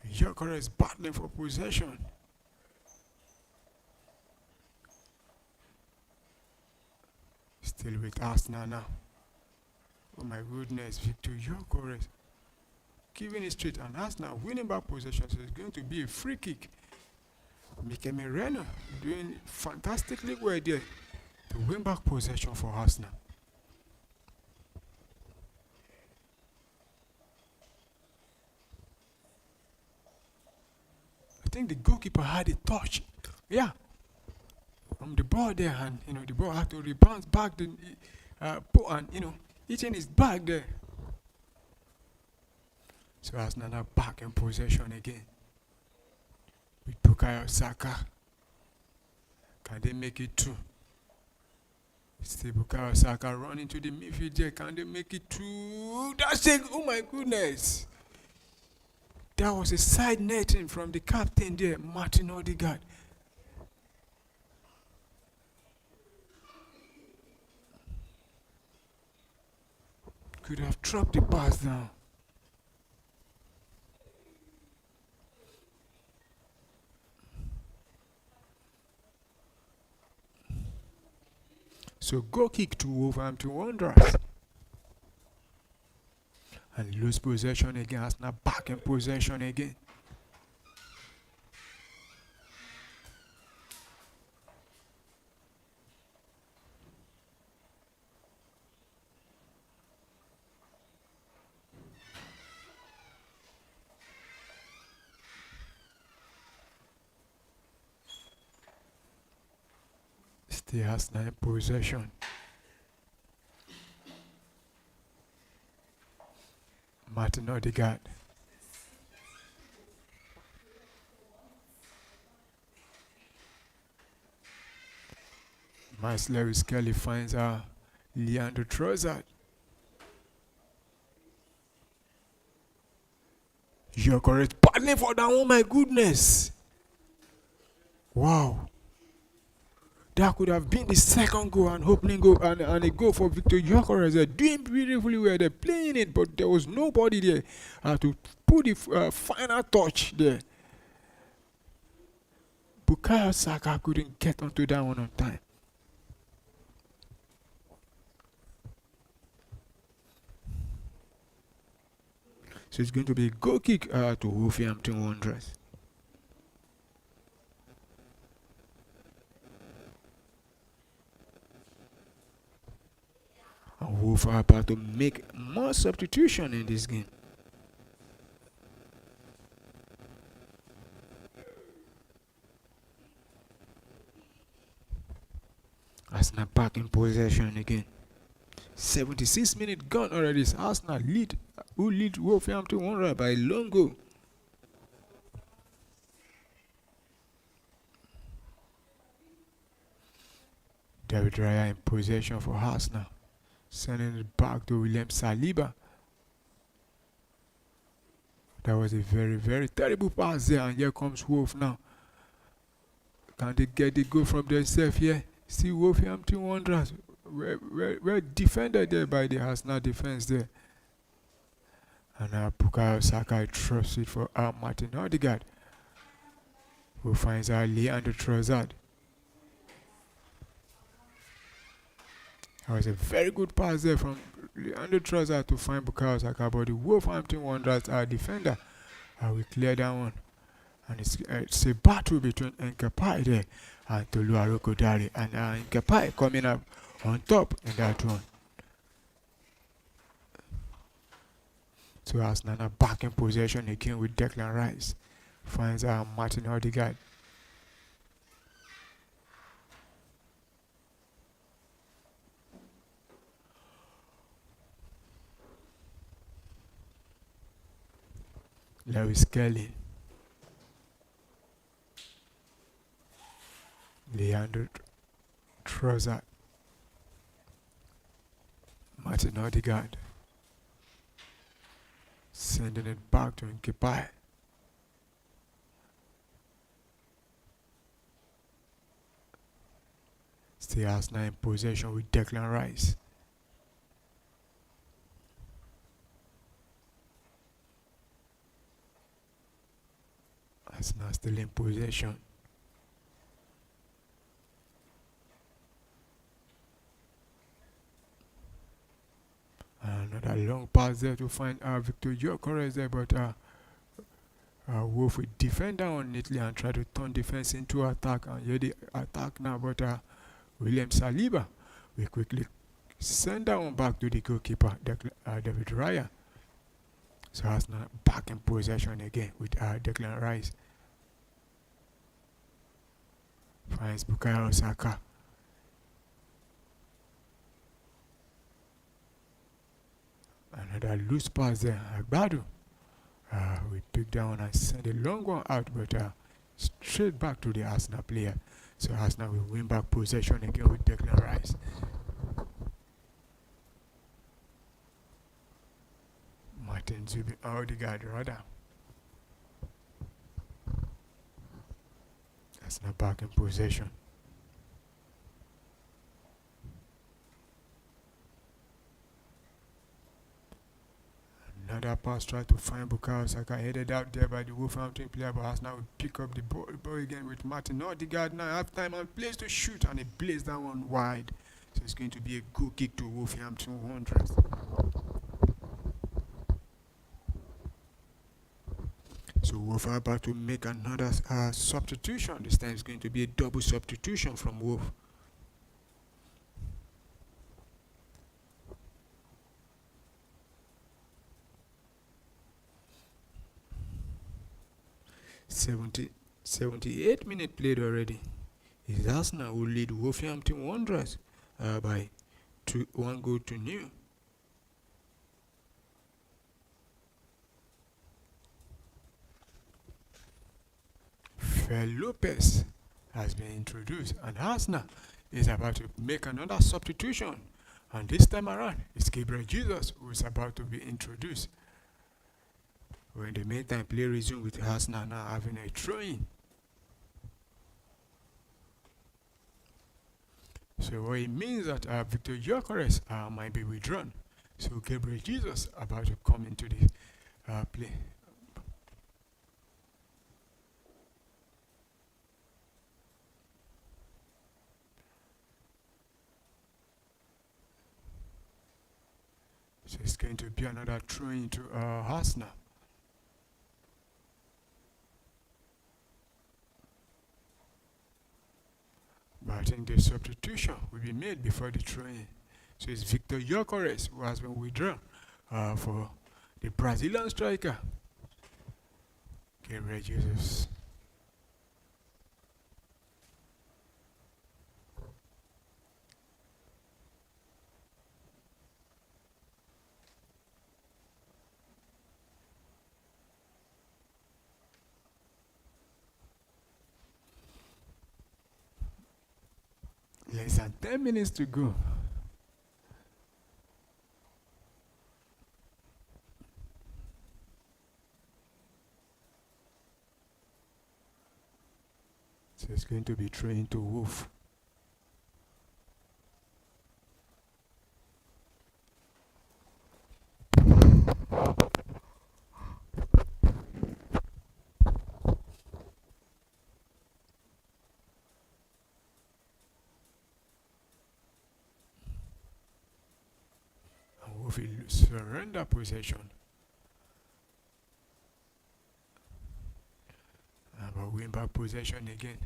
Gyökeres battling for possession. Still with Arsenal now. Oh my goodness, Victor Gyökeres giving it straight, and Arsenal winning back possession, so it's going to be a free kick. Mikel Merino doing fantastically well there to win back possession for Arsenal. I think the goalkeeper had a touch, yeah, from the ball there, and the ball had to rebound back the and hitting his back there. So Arsenal now back in possession again with Bukayo Saka. Can they make it two? Still Bukayo Saka running to the midfield there. Can they make it two? That's it. Oh my goodness. That was a side netting from the captain there, Martin Odegaard. Could have dropped the pass down. So goal kick to Wolverhampton Wanderers. And lose possession again. Arsenal back in possession again. Still Arsenal in possession. Martin Odegaard. Miles Lewis Kelly finds Leandro Trossard. Gyökeres battling for that. Oh my goodness. Wow. That could have been the second goal and opening goal and a goal for Victor Gyökeres. They're doing beautifully well. They're playing it, but there was nobody there to put the final touch there. Bukayo Saka couldn't get onto that one on time. So it's going to be a goal kick to Wolverhampton Wanderers. And Wolf are about to make more substitution in this game. Arsenal back in possession again. 76 minutes gone already. It's Arsenal who lead Wolverhampton Wanderers by a long goal. David Raya in possession for Arsenal. Sending it back to William Saliba. That was a very, very terrible pass there. And here comes Wolf now. Can they get the goal from themselves here? See Wolverhampton Wanderers. Well defended there by the Arsenal defense there. And now Bukayo Saka throws it for Martin Odegaard, who finds Leandro Trossard. That was a very good pass there from Leandro Trossard to find Bukayo Saka, but the Wolverhampton Wanderers defender will clear that one. And it's a battle between Nkepai there and Tolu Arokodare, and Nkepai coming up on top in that one. So Arsenal now back in possession again with Declan Rice. Finds Martin Odegaard. Lewis Kelly. Leandro Trossard. Martin Odegaard. Sending it back to Nkepai. Still Arsenal in possession with Declan Rice. Arsenal still in possession. Another long pass there to find Victor Gyökeres there, but Wolf will defend down on Italy and try to turn defense into attack. And here the attack now, but William Saliba will quickly send that one back to the goalkeeper, David Raya. So Arsenal back in possession again with Declan Rice. Finds Bukayo Saka. Another loose pass there. Agbado. We pick down and send a long one out, but straight back to the Arsenal player. So Arsenal will win back possession again with Declan Rice. Martin Zubi Odegaard rather. Arsenal back in possession. Another pass tried to find Bukayo Saka, headed out there by the Wolverhampton player, but Arsenal will pick up the ball again with Martin Odegaard now half time and plays to shoot, and he plays that one wide. So it's going to be a good kick to Wolverhampton Wanderers. So Wolf are about to make another substitution. This time it's going to be a double substitution from Wolf. "78 minutes played already. It's Arsenal who lead Wolverhampton Wanderers by 1-0. Fer Lopez has been introduced, and Arsenal is about to make another substitution. And this time around, it's Gabriel Jesus who is about to be introduced. Well, in the meantime, play resume with Arsenal now having a throw-in. So what it means that Victor Gyökeres might be withdrawn. So Gabriel Jesus about to come into the play. So it's going to be another throw-in to Arsenal. But I think the substitution will be made before the throw-in. So it's Victor Gyökeres who has been withdrawn for the Brazilian striker, Gabriel Jesus. Less than 10 minutes to go. So it's going to be thrown to Wolf. Wolf will surrender possession. But win back possession again.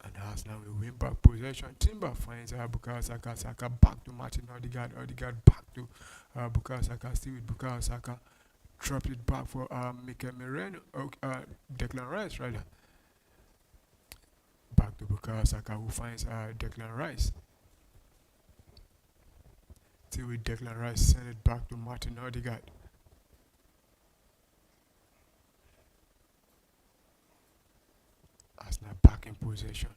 And Arsenal will win back possession. Timber finds Bukayo Saka. Saka back to Martin Odegaard. Odegaard back to Bukayo Saka. Still with Bukayo Saka. Dropped it back for Mikel Merino. Declan Rice rather. Back to Bukayo Saka, who finds Declan Rice. Still with Declan Rice, send it back to Martin Odegaard. Arsenal back in possession.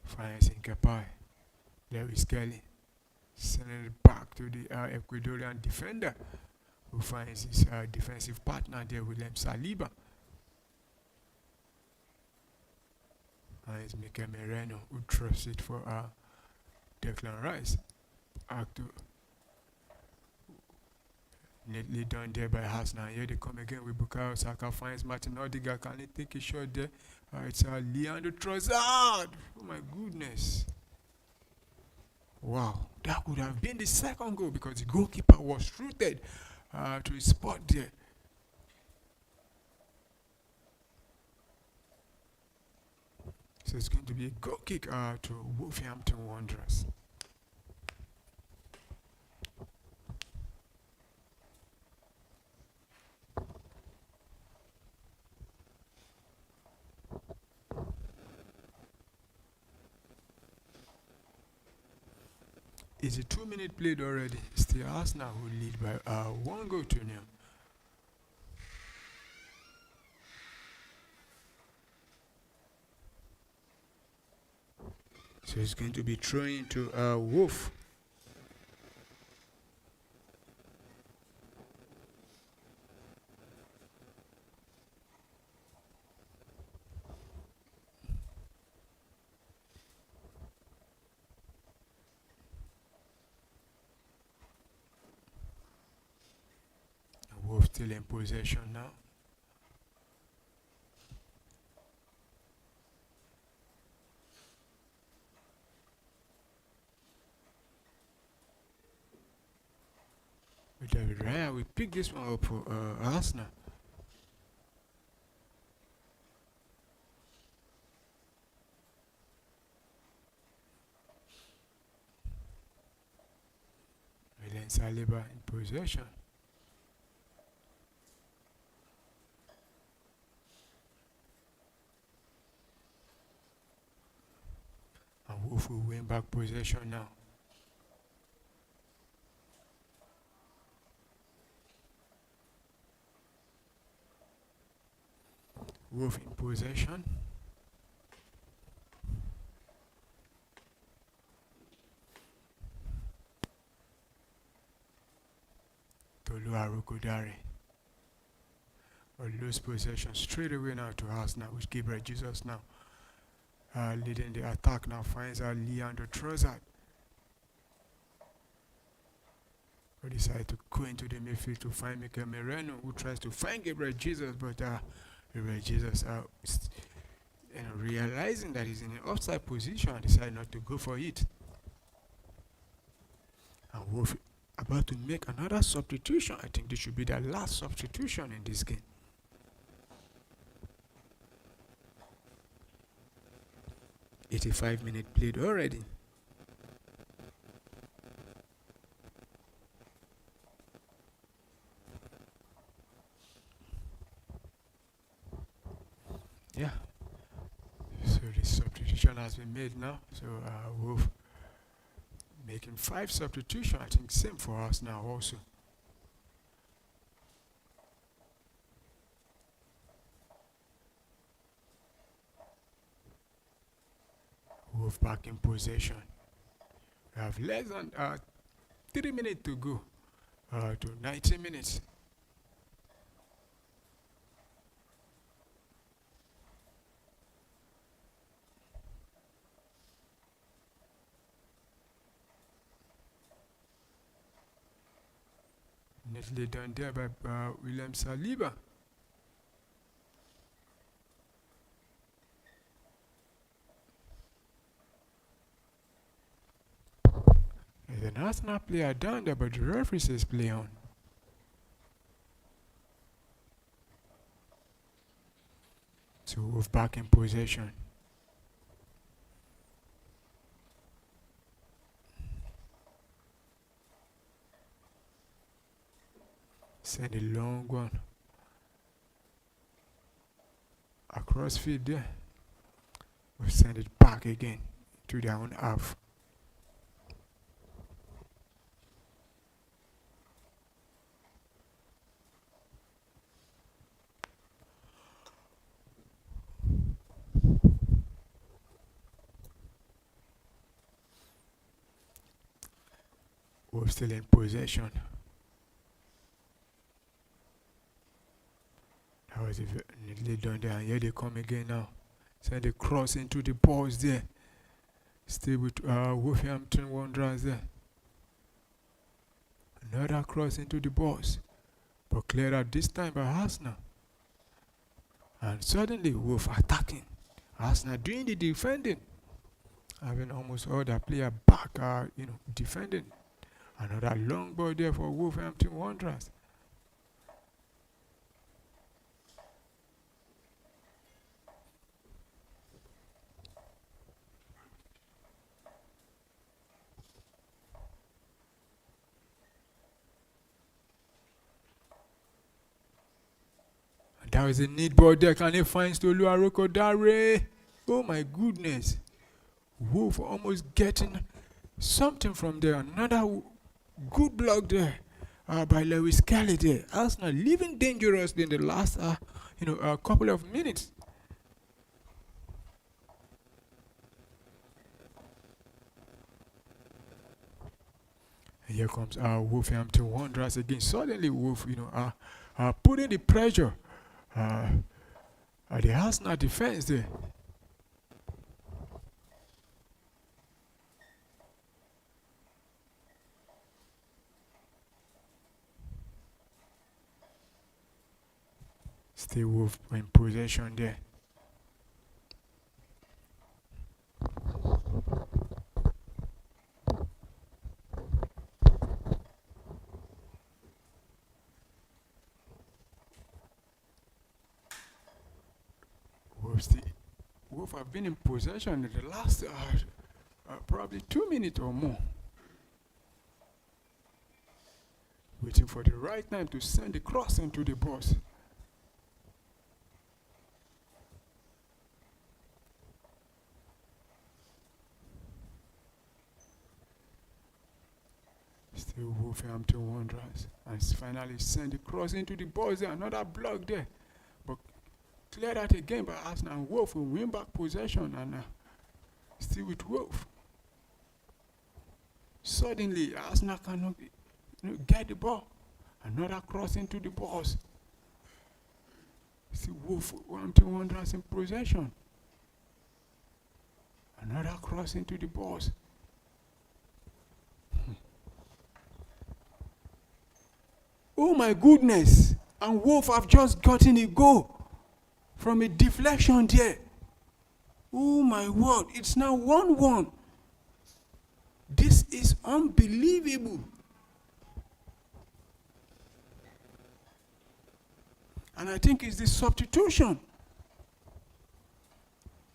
Finds Incapai. Lewis Kelly. Sending it back to the Ecuadorian defender. who finds his defensive partner there, William Saliba. And it's Mikel Merino who trusts it for Declan Rice. Acto neatly done there by Arsenal. Here they come again with Bukayo Saka, finds Martin Odegaard. Can he take a shot there? It's Leandro Trossard. Oh my goodness. Wow, that could have been the second goal because the goalkeeper was rooted to his spot there. So it's going to be a goal kick to Wolverhampton Wanderers. It's a 2-minute played already. Still Arsenal who lead by 1 goal to nil. So it's going to be throwing to Wolf. Wolf still in possession now. With David Raya, we pick this one up for Arsenal. William Saliba in possession. And Wolf will win back possession now. Wolf in possession. Tolu Arokodare. Or lose possession straight away now to Arsenal with Gabriel Jesus now. Leading the attack now finds Leandro Trossard. Who decide to go into the midfield to find Mikel Merino, who tries to find Gabriel Jesus, but Gabriel Jesus realizing that he's in an offside position, decided not to go for it. And Wolf about to make another substitution. I think this should be the last substitution in this game. "85 minutes played already." Yeah. So the substitution has been made now. So Wolf making 5 substitutions. I think same for us now also. Wolf back in possession. We have less than 3 minutes to go to 90 minutes. Neatly done there by William Saliba. There's an Arsenal player down there, but the referee says play on. So Wolf back in possession. Send a long one across field there. We'll send it back again to their own half. We're still in possession. was neatly done there, and here they come again now. Send the cross into the balls there. Stay with Wolverhampton Wanderers there. Another cross into the box, but cleared out this time by Arsenal. And suddenly Wolf attacking. Arsenal doing the defending, having almost all their player back, defending. Another long ball there for Wolverhampton Wanderers. There is a neat ball there. Can he find Tolu Arokodare? Oh my goodness. Wolf almost getting something from there. Another good block there by Lewis Kelly there. Arsenal living dangerously in the last couple of minutes. And here comes Wolverhampton Wanderers again. Suddenly Wolf, putting the pressure the Arsenal defense there. Still Wolf in possession there. Wolf have been in possession in the last probably 2 minutes or more. Waiting for the right time to send the cross into the box. Still Wolverhampton Wanderers. And finally send the cross into the box there. Another block there. But clear that again by Arsenal, and Wolf will win back possession, and still with Wolf. Suddenly, Arsenal cannot get the ball. Another cross into the box. Still Wolf, Wanderers in possession. Another cross into the box. Oh my goodness! And Wolf have just gotten a goal from a deflection there. Oh my word, it's now 1-1. This is unbelievable. And I think it's the substitution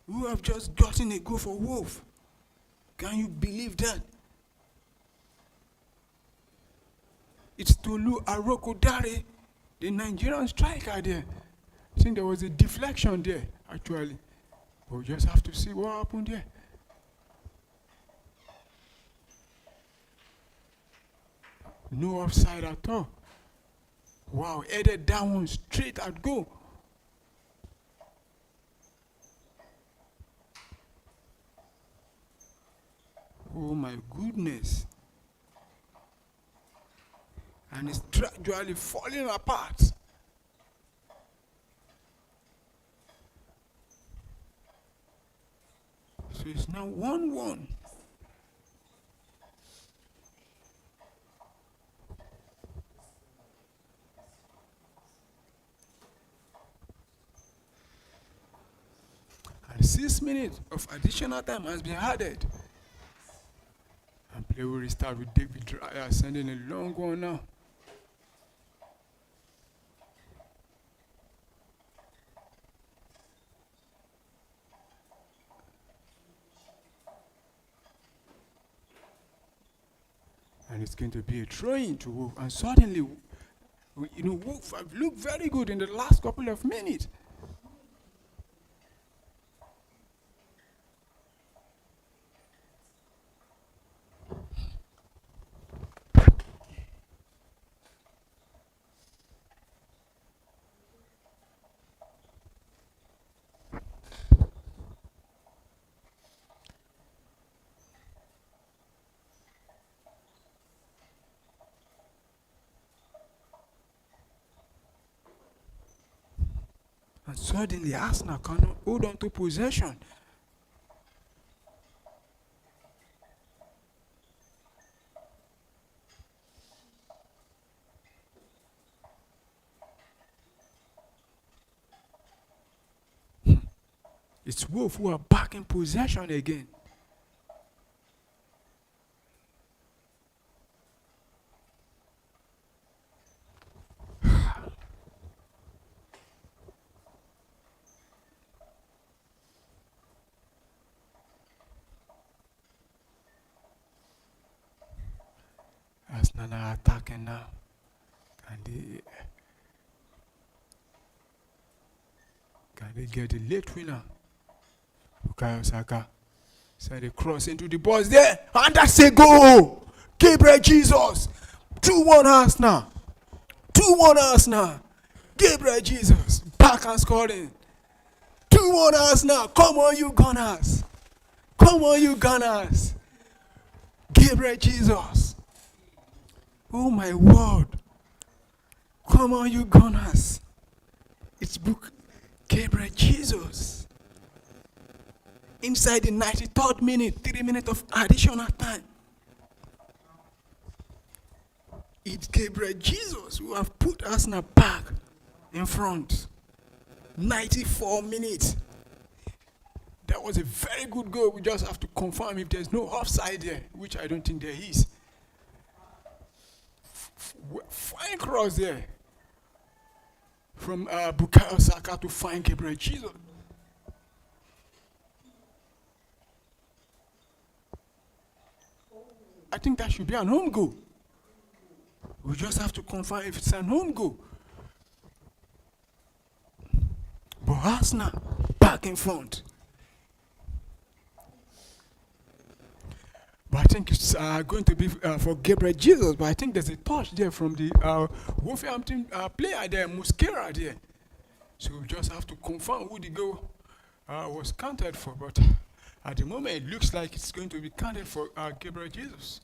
who have just gotten a goal for Wolf. Can you believe that? It's Tolu Arokodare, the Nigerian striker there. I think there was a deflection there, actually. But we just have to see what happened there. No offside at all. Wow, headed that one straight at goal. Oh my goodness. And it's gradually falling apart. So it's now 1-1. And 6 minutes of additional time has been added. And play will restart with David Raya sending a long one now. And it's going to be a throw-in to Wolf. And suddenly, Wolf have looked very good in the last couple of minutes. And suddenly Arsenal cannot hold on to possession. It's Wolf who are back in possession again. Arsenal are attacking now. Can they get the late winner? Bukayo Saka send a cross into the box there, and that's a goal. Gabriel Jesus, 2-1 Arsenal. 2-1 Arsenal. Gabriel Jesus back and scoring. 2-1 Arsenal. Come on, you Gunners. Come on, you Gunners. Gabriel Jesus. Oh my word. Come on, you Gunners. It's Gabriel Jesus. Inside the 93rd minute, 3 minutes of additional time. It's Gabriel Jesus who have put Arsenal back in front. 94 minutes. That was a very good goal. We just have to confirm if there's no offside there, which I don't think there is. Fine cross there from Bukayo Saka to find Gabriel Jesus. I think that should be an home goal. We just have to confirm if it's an home goal. But Arsenal back in front. But I think it's going to be for Gabriel Jesus. But I think there's a touch there from the Wolverhampton player there, Musquera there. So we just have to confirm who the goal was counted for. But at the moment, it looks like it's going to be counted for Gabriel Jesus.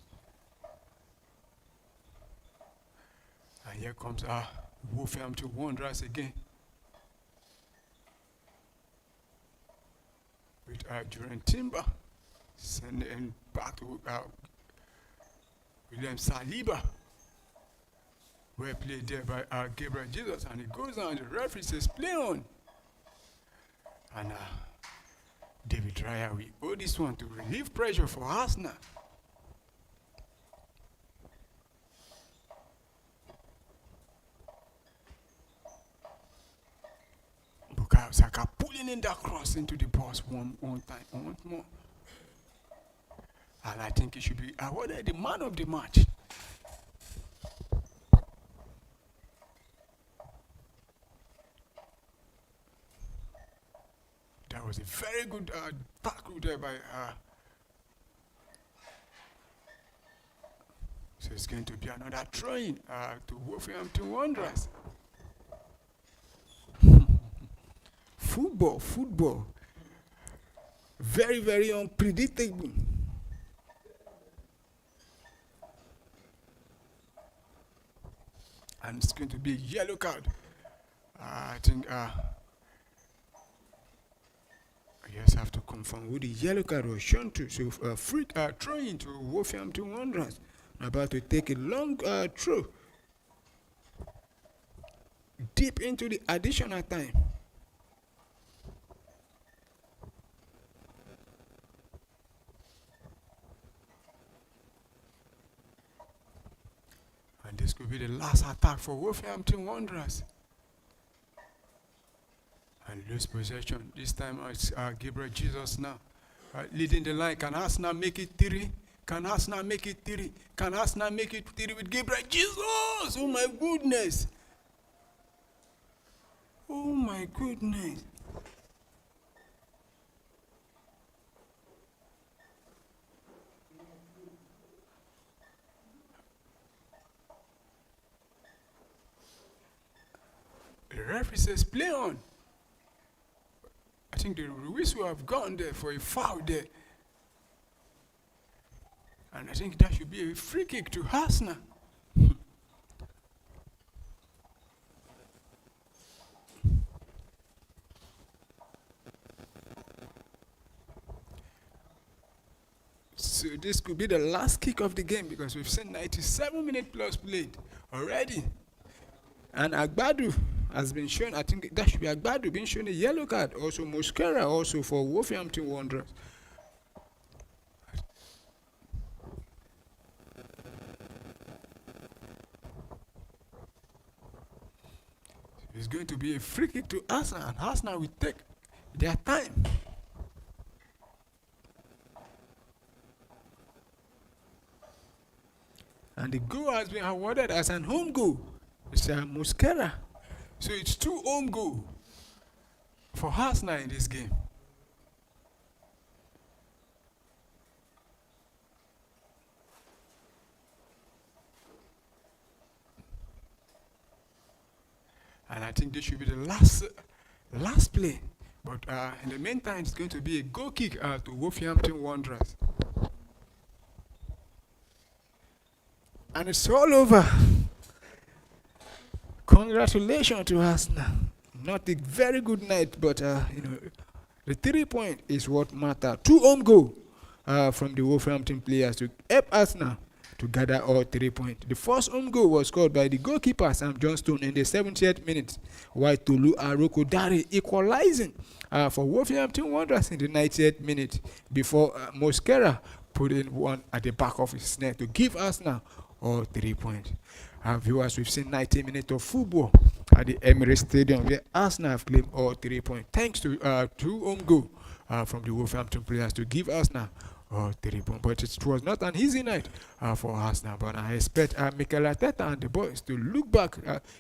And here comes Wolverhampton Wanderers again. With Duran Timber. Sending back to William Saliba. Well played there by Gabriel Jesus. And it goes on. The referee says play on. And David Raya, we owe this one to relieve pressure for Arsenal. Bukayo Saka pulling in that cross into the box one time, once more. And I think he should be awarded the man of the match. That was a very good tackle there by so it's going to be another throw-in to Wolverhampton Wanderers. Football. Very, very unpredictable. And it's going to be a yellow card. I think I just have to confirm who the yellow card was shown to. So free throw into Wolverhampton Wanderers. About to take a long throw deep into the additional time. And this could be the last attack for Wolverhampton Wanderers. And lose possession. This time it's Gabriel Jesus now leading the line. Can Arsenal make it 3? Can Arsenal make it 3? Can Arsenal make it 3 with Gabriel Jesus? Oh my goodness. Oh my goodness. The referee says play on. I think the whistle have gone there for a foul there. And I think that should be a free kick to Arsenal. So this could be the last kick of the game because we've seen 97 minutes plus played already. And Agbadu has been shown, I think that should be Agbadu being shown a yellow card. Also Mosquera also for Wolverhampton Wanderers. It's going to be a free kick to Arsenal, and Arsenal will take their time. And the goal has been awarded as an home goal. It's Mosquera. So it's 2 home goals for Arsenal in this game. And I think this should be the last play. But in the meantime, it's going to be a goal kick to Wolverhampton Wanderers. And it's all over. Congratulations to Arsenal. Not a very good night, but the 3 point is what matters. 2 home goals from the Wolverhampton players to help Arsenal to gather all 3 points. The first home goal was scored by the goalkeeper Sam Johnstone in the 70th minute, while Tolu Arokodare equalizing for Wolverhampton Wanderers in the 90th minute before Mosquera put in one at the back of his net to give Arsenal all 3 points. Viewers, we've seen 90 minutes of football at the Emirates Stadium where Arsenal have claimed all 3 points thanks to 2 home goals from the Wolverhampton players to give Arsenal all 3 points. But it was not an easy night for Arsenal. But I expect Mikel Arteta and the boys to look back,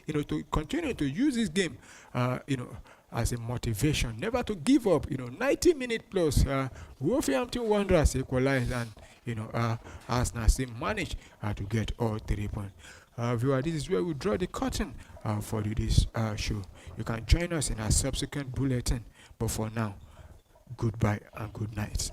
to continue to use this game, as a motivation, never to give up. 90 minutes plus, Wolverhampton Wanderers equalized, and Arsenal still managed to get all 3 points. Viewer, this is where we draw the curtain for this show. You can join us in our subsequent bulletin. But for now, goodbye and good night.